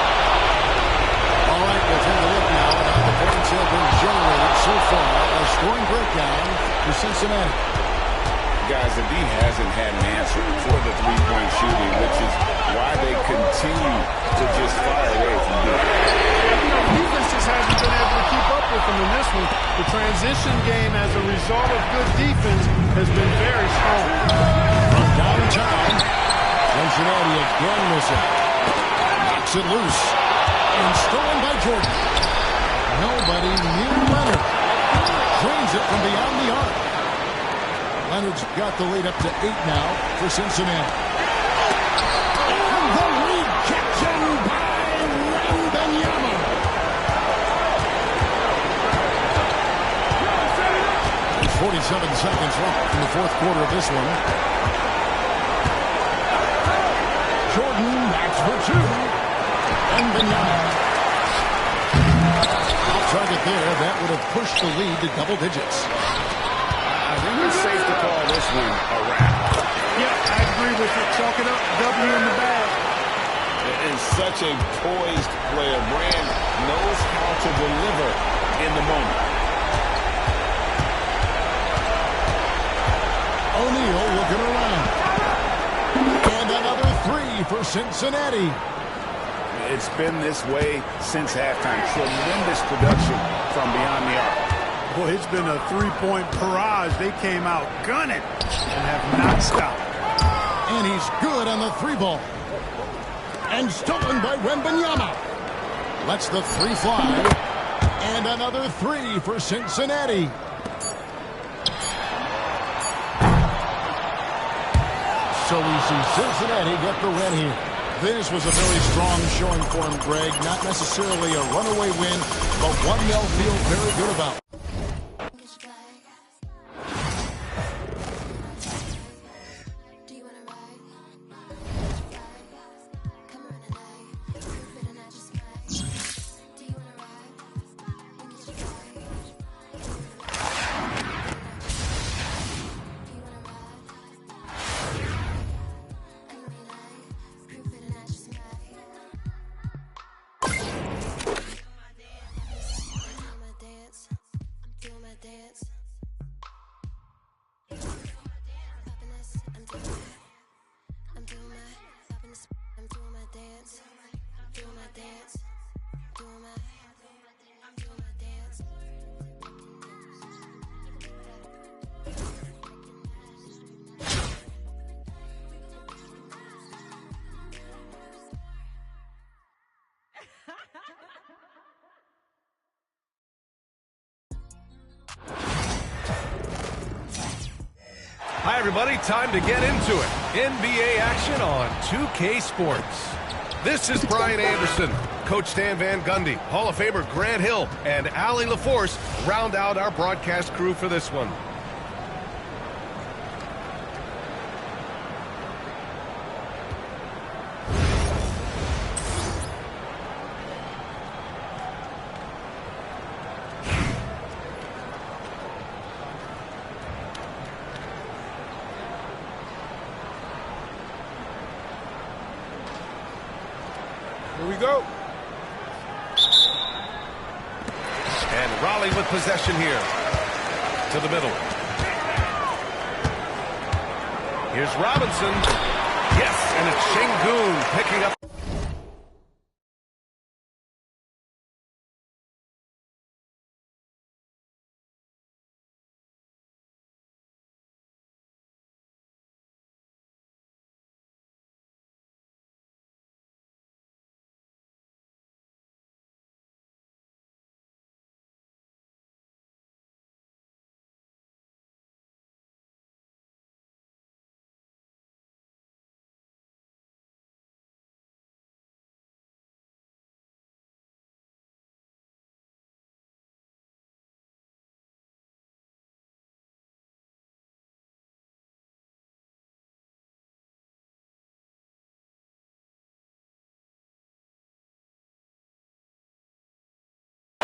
All right, we'll take a look now at how the points have been generated so far. A scoring breakdown for Cincinnati. Guys, the D hasn't had an answer for the three-point shooting, which is why they continue to just fire away from deep. Defense just hasn't been able to keep up with them in this one. The transition game as a result of good defense has been very strong. From downtown, Cincinnati again missing. Knocks it loose. And stolen by Jordan. Nobody near Leonard. Drains it from beyond the arc. Leonard's got the lead up to 8 now for Cincinnati. And the rejection by Wembanyama. 47 seconds left in the fourth quarter of this one. Jordan, that's for two. Wembanyama. Off target there. That would have pushed the lead to double digits. I think it's safe to call this one a wrap. Yeah, I agree with you. Chalk it up. W in the bag. And such a poised player. Brand knows how to deliver in the moment. O'Neal looking around. And another three for Cincinnati. It's been this way since halftime. Tremendous production from beyond the arc. Boy, it's been a three-point barrage. They came out gunning and have not stopped. And he's good on the three ball. And stolen by Wembanyama. Lets the three fly. And another three for Cincinnati. So we see Cincinnati get the win here. This was a very strong showing for him, Greg. Not necessarily a runaway win, but one they'll feel very good about. Hi, everybody. Time to get into it. NBA action on 2K Sports. This is Brian Anderson. Coach Stan Van Gundy, Hall of Famer Grant Hill, and Allie LaForce round out our broadcast crew for this one. Here we go. And Raleigh with possession here. To the middle. Here's Robinson. Yes, and it's Şengün picking up.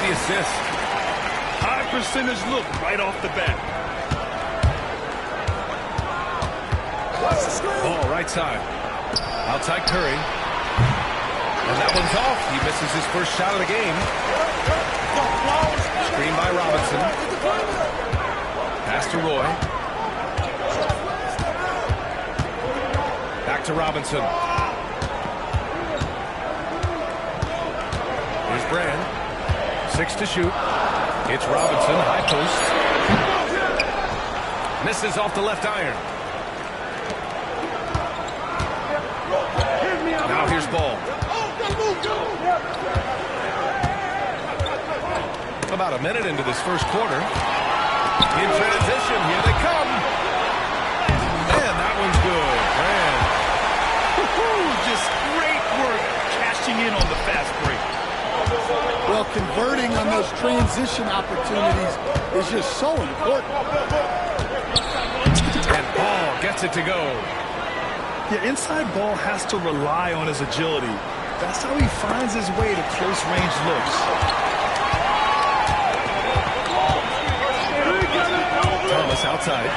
The assist. High percentage look right off the bat. Ball right side. Outside Curry. And that one's off. He misses his first shot of the game. Screen by Robinson. Pass to Roy. Back to Robinson. Here's Brand. 6 to shoot. It's Robinson, high post. Misses off the left iron. Now here's Ball. About a minute into this first quarter. In transition, here they come. And that one's good. Brand. Just great work cashing in on the fast break. Well, converting on those transition opportunities is just so important. And Ball gets it to go. Yeah, inside Ball has to rely on his agility. That's how he finds his way to close-range looks. Thomas outside.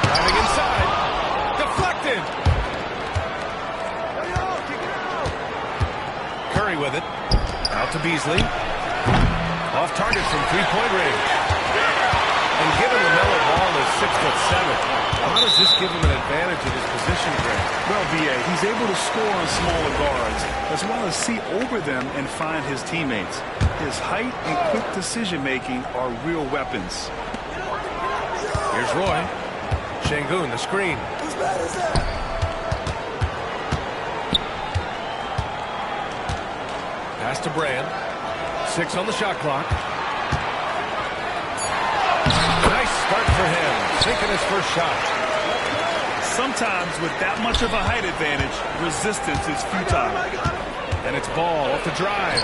Driving inside. Deflected. Curry with it. Out to Beasley. Off target from three-point range. And given LaMelo Ball is 6'7", how does this give him an advantage in his position, Greg? Well, B.A., he's able to score on smaller guards, as well as see over them and find his teammates. His height and quick decision-making are real weapons. Here's Roy. Şengün, the screen. Pass to Brand. 6 on the shot clock. Nice start for him. Sinking his first shot. Sometimes with that much of a height advantage, resistance is futile. And it's Ball off the drive.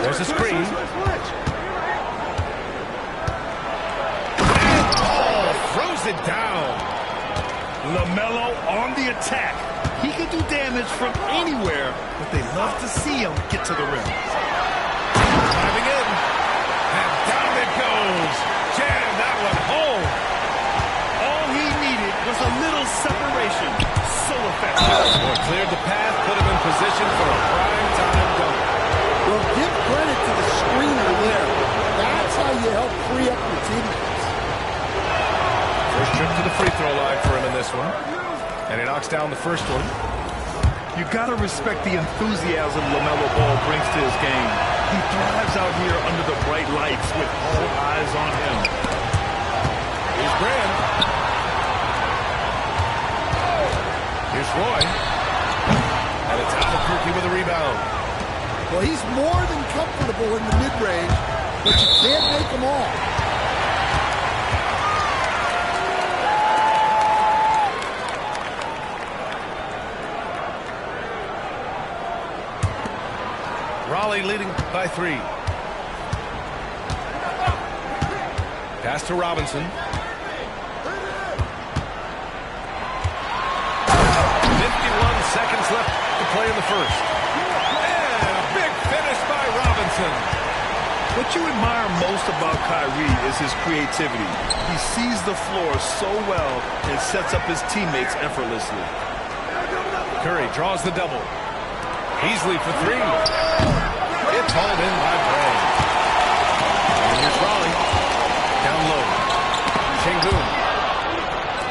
There's a screen. And Ball throws it down. LaMelo on the attack. He can do damage from anywhere, but they love to see him get to the rim. Driving in. And down it goes. Jam that one home. All he needed was a little separation. So effective. Well, cleared the path, put him in position for a prime-time dunk. Well, give credit to the screener there. That's how you help free up your teammates. First trip to the free throw line for him in this one. And he knocks down the first one. You gotta respect the enthusiasm LaMelo Ball brings to his game. He thrives out here under the bright lights with all eyes on him. Here's Brand. Here's Roy. And it's Albuquerque with a rebound. Well, he's more than comfortable in the mid-range, but you can't make them all. Raleigh leading by 3. Pass to Robinson. 51 seconds left to play in the first. And a big finish by Robinson. What you admire most about Kyrie is his creativity. He sees the floor so well and sets up his teammates effortlessly. Curry draws the double. Beasley for 3. It's hauled in by Bray. And here's Raleigh. Down low. Şengün.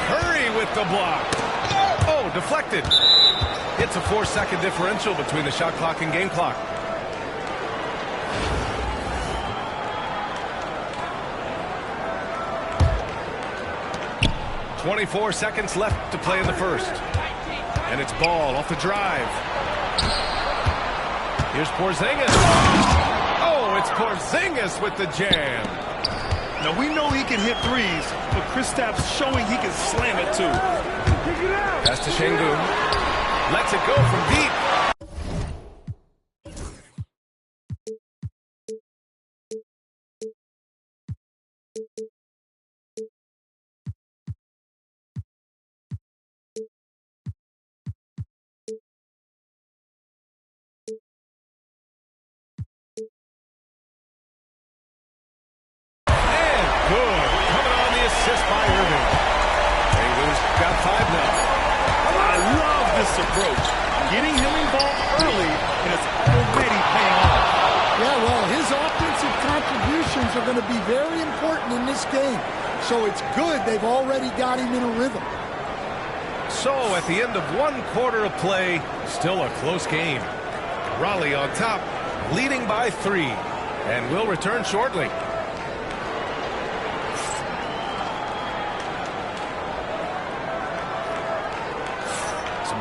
Curry with the block. Oh, deflected. It's a 4-second differential between the shot clock and game clock. .24 seconds left to play in the first. And it's Ball off the drive. Here's Porzingis. Oh, it's Porzingis with the jam. Now, we know he can hit threes, but Kristaps showing he can slam it too. Pass to Şengün. Lets it go from deep. Assist by Irving. Şengün's got 5 now. I love this approach. Getting him involved early, and it's already paying off. Yeah, well, his offensive contributions are going to be very important in this game. So it's good they've already got him in a rhythm. So at the end of 1 quarter of play, still a close game. Raleigh on top, leading by 3. And we'll return shortly.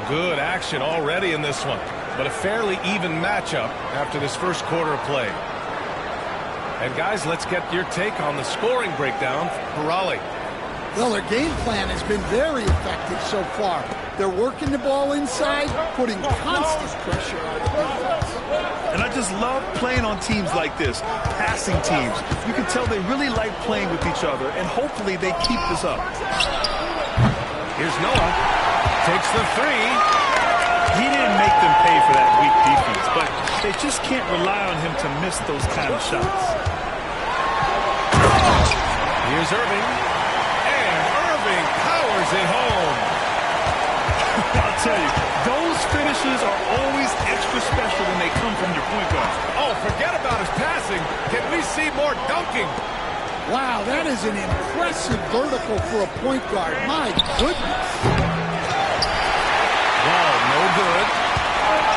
Good action already in this one, but a fairly even matchup after this first quarter of play. And guys, let's get your take on the scoring breakdown for Raleigh. Well, their game plan has been very effective so far. They're working the ball inside, putting constant pressure on the defense. And I just love playing on teams like this, passing teams. You can tell they really like playing with each other, and hopefully they keep this up. Here's Noah. Takes the 3. He didn't make them pay for that weak defense, but they just can't rely on him to miss those kind of shots. Here's Irving. And Irving powers it home. I'll tell you, those finishes are always extra special when they come from your point guard. Oh, forget about his passing. Can we see more dunking? Wow, that is an impressive vertical for a point guard. My goodness. Ball no good.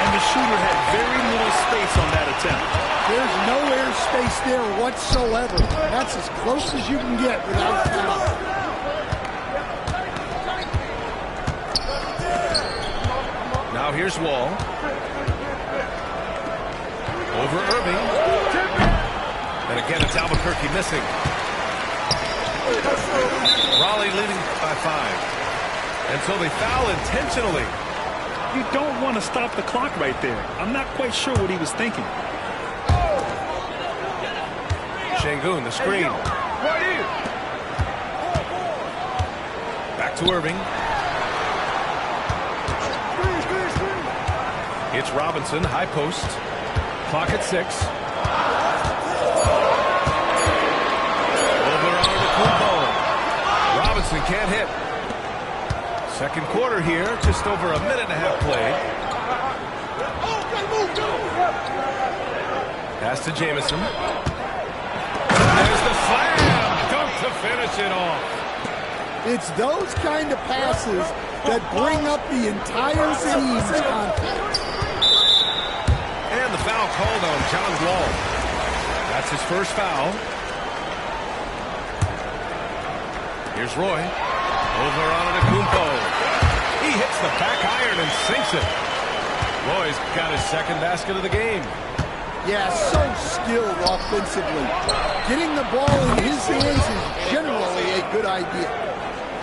And the shooter had very little space on that attempt. There's no air space there whatsoever. That's as close as you can get without foul. Now here's Wall. Over Irving. And again, it's Albuquerque missing. Raleigh leading by 5. And so they foul intentionally. You don't want to stop the clock right there. I'm not quite sure what he was thinking. Şengün, the screen. Back to Irving. It's Robinson, high post. Clock at 6. Over on the Kumpo. Robinson can't hit. Second quarter here, just over a minute and a half played. Pass to Jamison. There's the slam! Dunk to finish it off. It's those kind of passes that bring up the entire team's confidence. And the foul called on John Wall. That's his first foul. Here's Roy. Over on Kumpo. He hits the back iron and sinks it. Roy's got his second basket of the game. Yeah, so skilled offensively. Getting the ball in his hands is generally a good idea.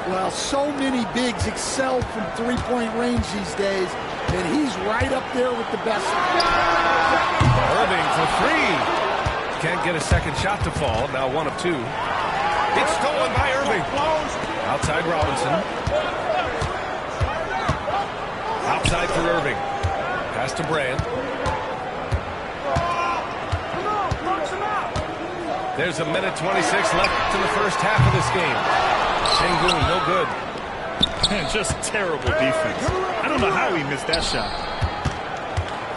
Well, so many bigs excel from three-point range these days, and he's right up there with the best. Irving for three. Can't get a second shot to fall. Now 1 of 2. It's stolen by Irving. Outside Robinson. Outside for Irving. Pass to Brand. There's 1:26 left in the first half of this game. Sengun, no good. Man, just terrible defense. I don't know how he missed that shot.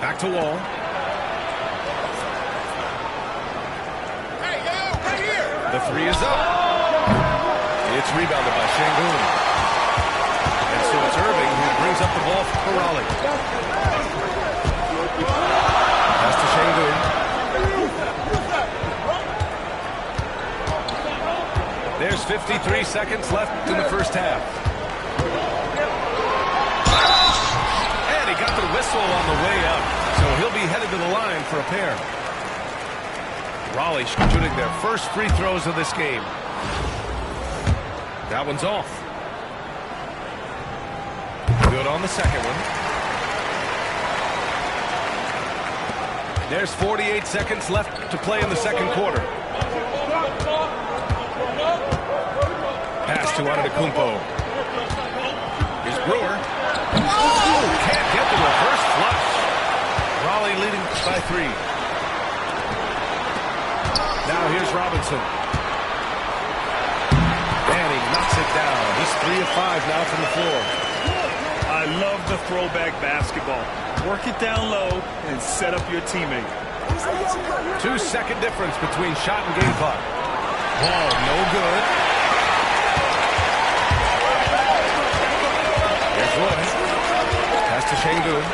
Back to Wall. The three is up. It's rebounded by Sengun. And so it's Irving who brings up the ball for Raleigh. Pass to Sengun. There's 53 seconds left in the first half. And he got the whistle on the way up, so he'll be headed to the line for a pair. Raleigh shooting their first free throws of this game. That one's off. Good on the second one. There's 48 seconds left to play in the second quarter. Pass to Antetokounmpo. Here's Brewer. Oh, can't get the reverse flush. Raleigh leading by 3. Now here's Robinson. And he knocks it down. He's 3 of 5 now from the floor. I love the throwback basketball. Work it down low and set up your teammate. 2-second difference between shot and game clock. Ball no good. Here's Wood. Pass to Sengun.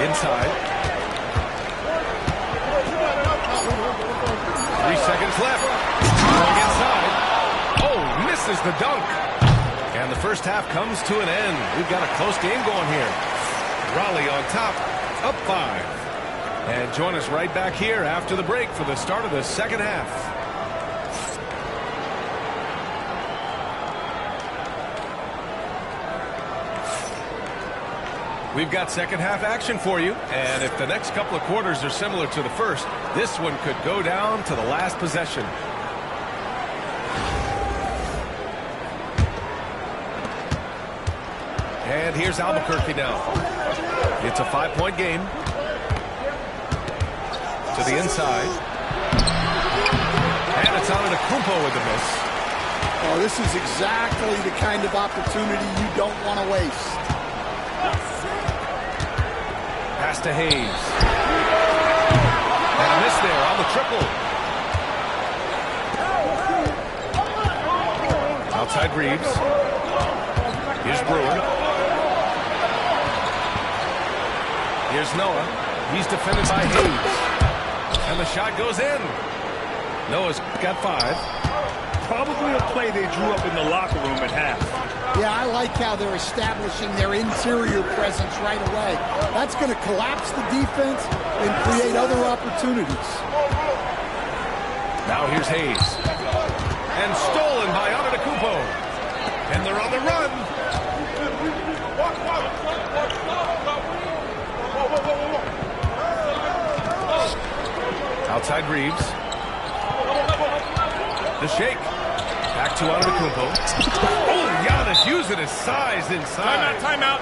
Inside. 3 seconds left. Going inside. Oh, misses the dunk. And the first half comes to an end. We've got a close game going here. Raleigh on top, up 5. And join us right back here after the break for the start of the second half. We've got second half action for you, and if the next couple of quarters are similar to the first, this one could go down to the last possession. And here's Albuquerque now. It's a 5-point game. To the inside. And it's Antetokounmpo with the miss. Oh, this is exactly the kind of opportunity you don't want to waste. Pass to Hayes. And a miss there on the triple. Outside Reeves. Here's Brewer. Here's Noah. He's defended by Hayes. And the shot goes in. Noah's got 5. Probably a play they drew up in the locker room at half. Yeah, I like how they're establishing their interior presence right away. That's going to collapse the defense and create other opportunities. Now here's Hayes. And stolen by Antetokounmpo. And they're on the run. Outside Reeves. The shake. Back to Antetokounmpo. Oh, Giannis using his size inside. Timeout.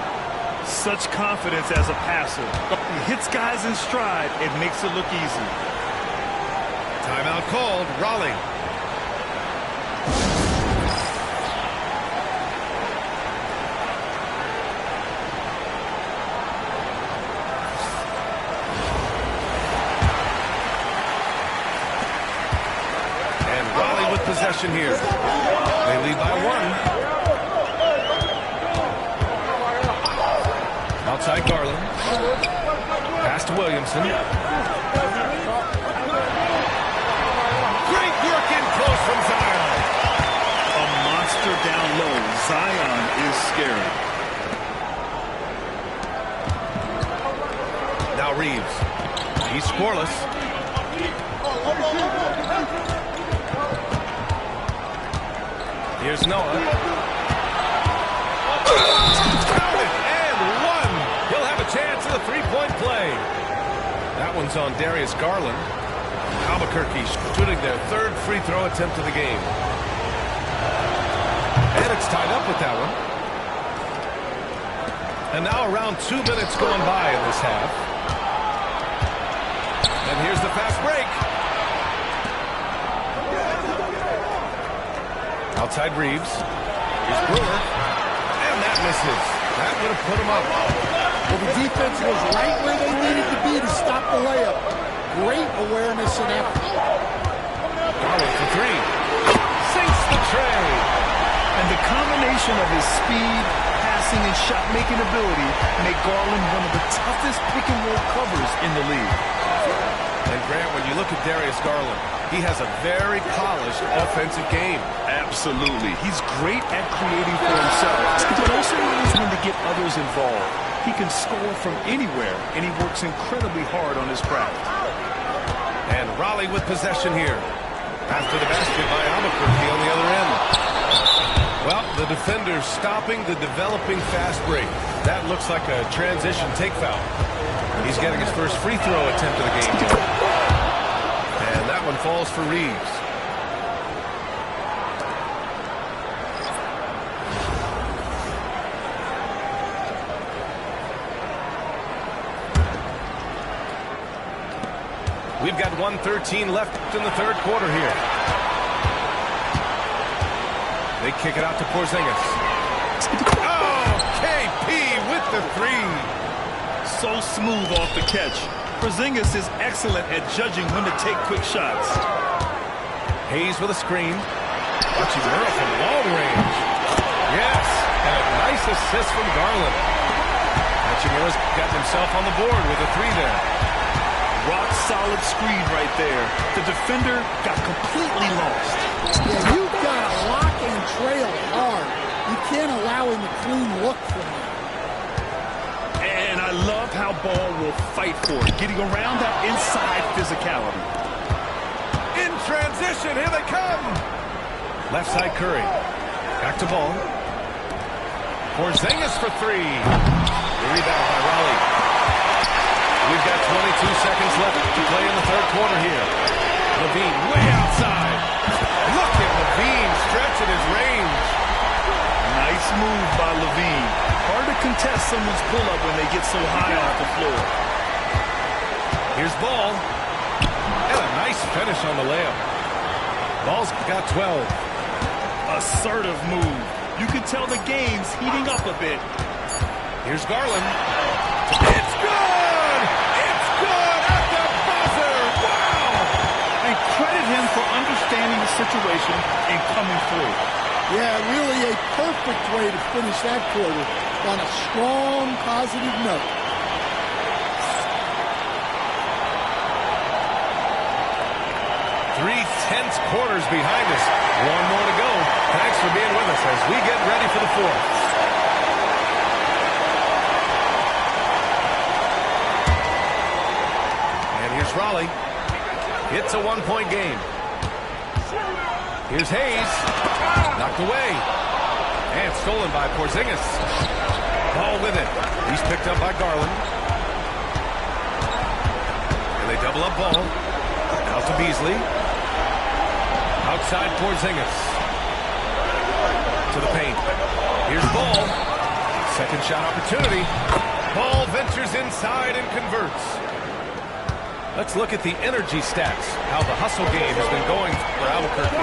Such confidence as a passer. He hits guys in stride and makes it look easy. Timeout called. Raleigh. Possession here. They lead by 1. Outside Garland. Pass to Williamson. Great work in close from Zion. A monster down low. Zion is scary. Now Reeves. He's scoreless. Here's Noah. on Darius Garland. Albuquerque shooting their third free throw attempt of the game. And it's tied up with that one. And now around 2 minutes going by in this half. And here's the fast break. Outside Reeves. Here's Brewer. And that misses. That would have put him up. Well, the defense was right where they needed to be to stop the layup. Great awareness and effort. Garland for three. Sinks the tray. And the combination of his speed, passing, and shot-making ability make Garland one of the toughest pick-and-roll covers in the league. And Grant, when you look at Darius Garland, he has a very polished offensive game. Absolutely. He's great at creating for himself, but also knows when to get others involved. He can score from anywhere, and he works incredibly hard on his craft. And Raleigh with possession here. After the basket by Albuquerque on the other end. Well, the defender's stopping the developing fast break. That looks like a transition take foul. He's getting his first free throw attempt of the game here. And that one falls for Reeves. We've got 1:13 left in the third quarter here. They kick it out to Porzingis. Oh, KP with the three. So smooth off the catch. Porzingis is excellent at judging when to take quick shots. Hayes with a screen. Hachimura from long range. Yes, and a nice assist from Garland. Hachimura's got himself on the board with a three there. Rock solid screen right there. The defender got completely lost. Yeah, you've got to lock and trail hard. You can't allow him a clean look from him. And I love how Ball will fight for it, getting around that inside physicality. In transition, here they come. Left side Curry. Back to Ball. Porzingis for three. The rebound by Raleigh. We've got 22 seconds left to play in the third quarter here. Levine way outside. Look at Levine stretching his range. Nice move by Levine. Hard to contest someone's pull-up when they get so high off the floor. Here's Ball. And a nice finish on the layup. Ball's got 12. Assertive move. You can tell the game's heating up a bit. Here's Garland. It's good! It's good at the buzzer! Wow! And credit him for understanding the situation and coming through. Yeah, really a perfect way to finish that quarter on a strong, positive note. Three tense quarters behind us. One more to go. Thanks for being with us as we get ready for the fourth. And here's Raleigh. It's a one-point game. Here's Hayes. Knocked away. And stolen by Porzingis. Ball with it. He's picked up by Garland. And they double up Ball. Out to Beasley. Outside Porzingis. To the paint. Here's Ball. Second shot opportunity. Ball ventures inside and converts. Let's look at the energy stats. How the hustle game has been going for Albuquerque.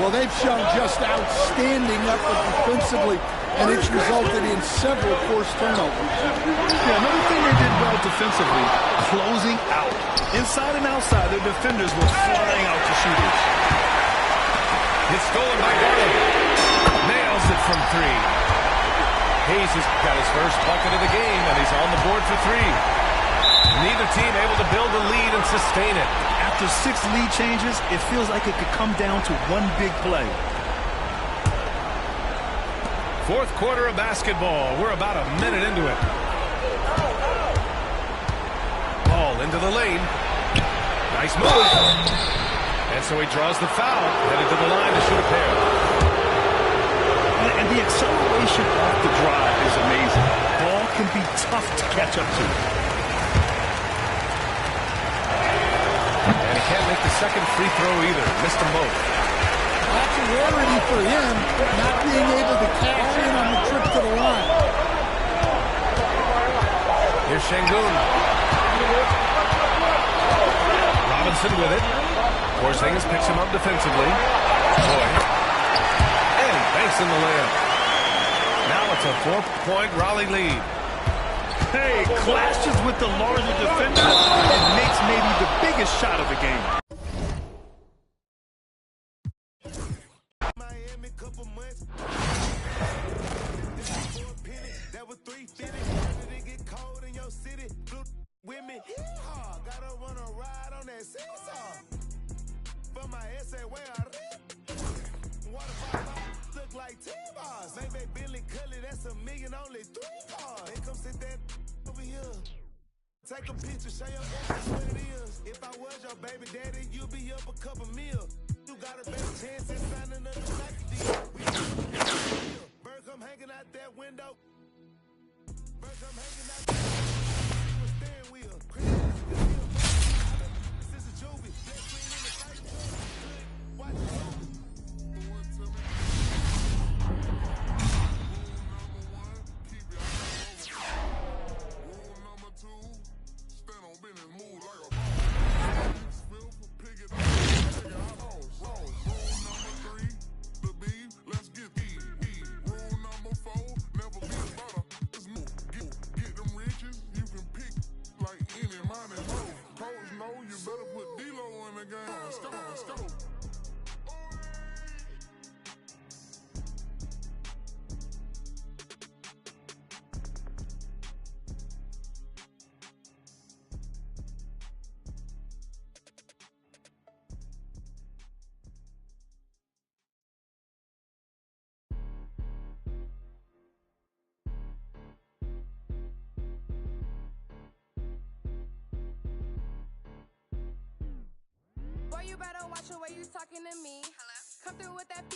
Well, they've shown just outstanding effort defensively, and it's resulted in several forced turnovers. Yeah, another thing they did well defensively, closing out. Inside and outside, their defenders were flying out to shooters. It's stolen by Garland. Nails it from three. Hayes has got his first bucket of the game, and he's on the board for three. Neither team able to build a lead and sustain it. After 6 lead changes, it feels like it could come down to one big play. Fourth quarter of basketball. We're about a minute into it. Ball into the lane. Nice move. And so he draws the foul. Headed to the line to shoot a pair. And the acceleration off the drive is amazing. Ball can be tough to catch up to. can't make the second free throw either. Missed them both. That's a rarity for him, not being able to cash in on the trip to the line. Here's Şengün. Robinson with it. Porzingis picks him up defensively. Boy. And he banks in the layup. Now it's a 4-point Raleigh lead. Hey, clashes with the larger defender and makes maybe the biggest shot of the game. Miami, couple months. That was 350. Did it get cold in your city? Blue with me. Gotta wanna ride on that seesaw. For my essay, where I waterfall look like T-bars. Maybe Billy Cully, that's $1 million, only 3 cars. They come sit that over here. Take a picture, show your ass what it is. If I was your baby daddy, you'd be up a couple meal. You got a better chance at signing another Nike deal. Bird come hanging out that window. Bird come hanging out that window. Steering wheel. This is a juvie. Black screen in the fight. Watch it. You better watch the way you talking to me. Hello? Come through with that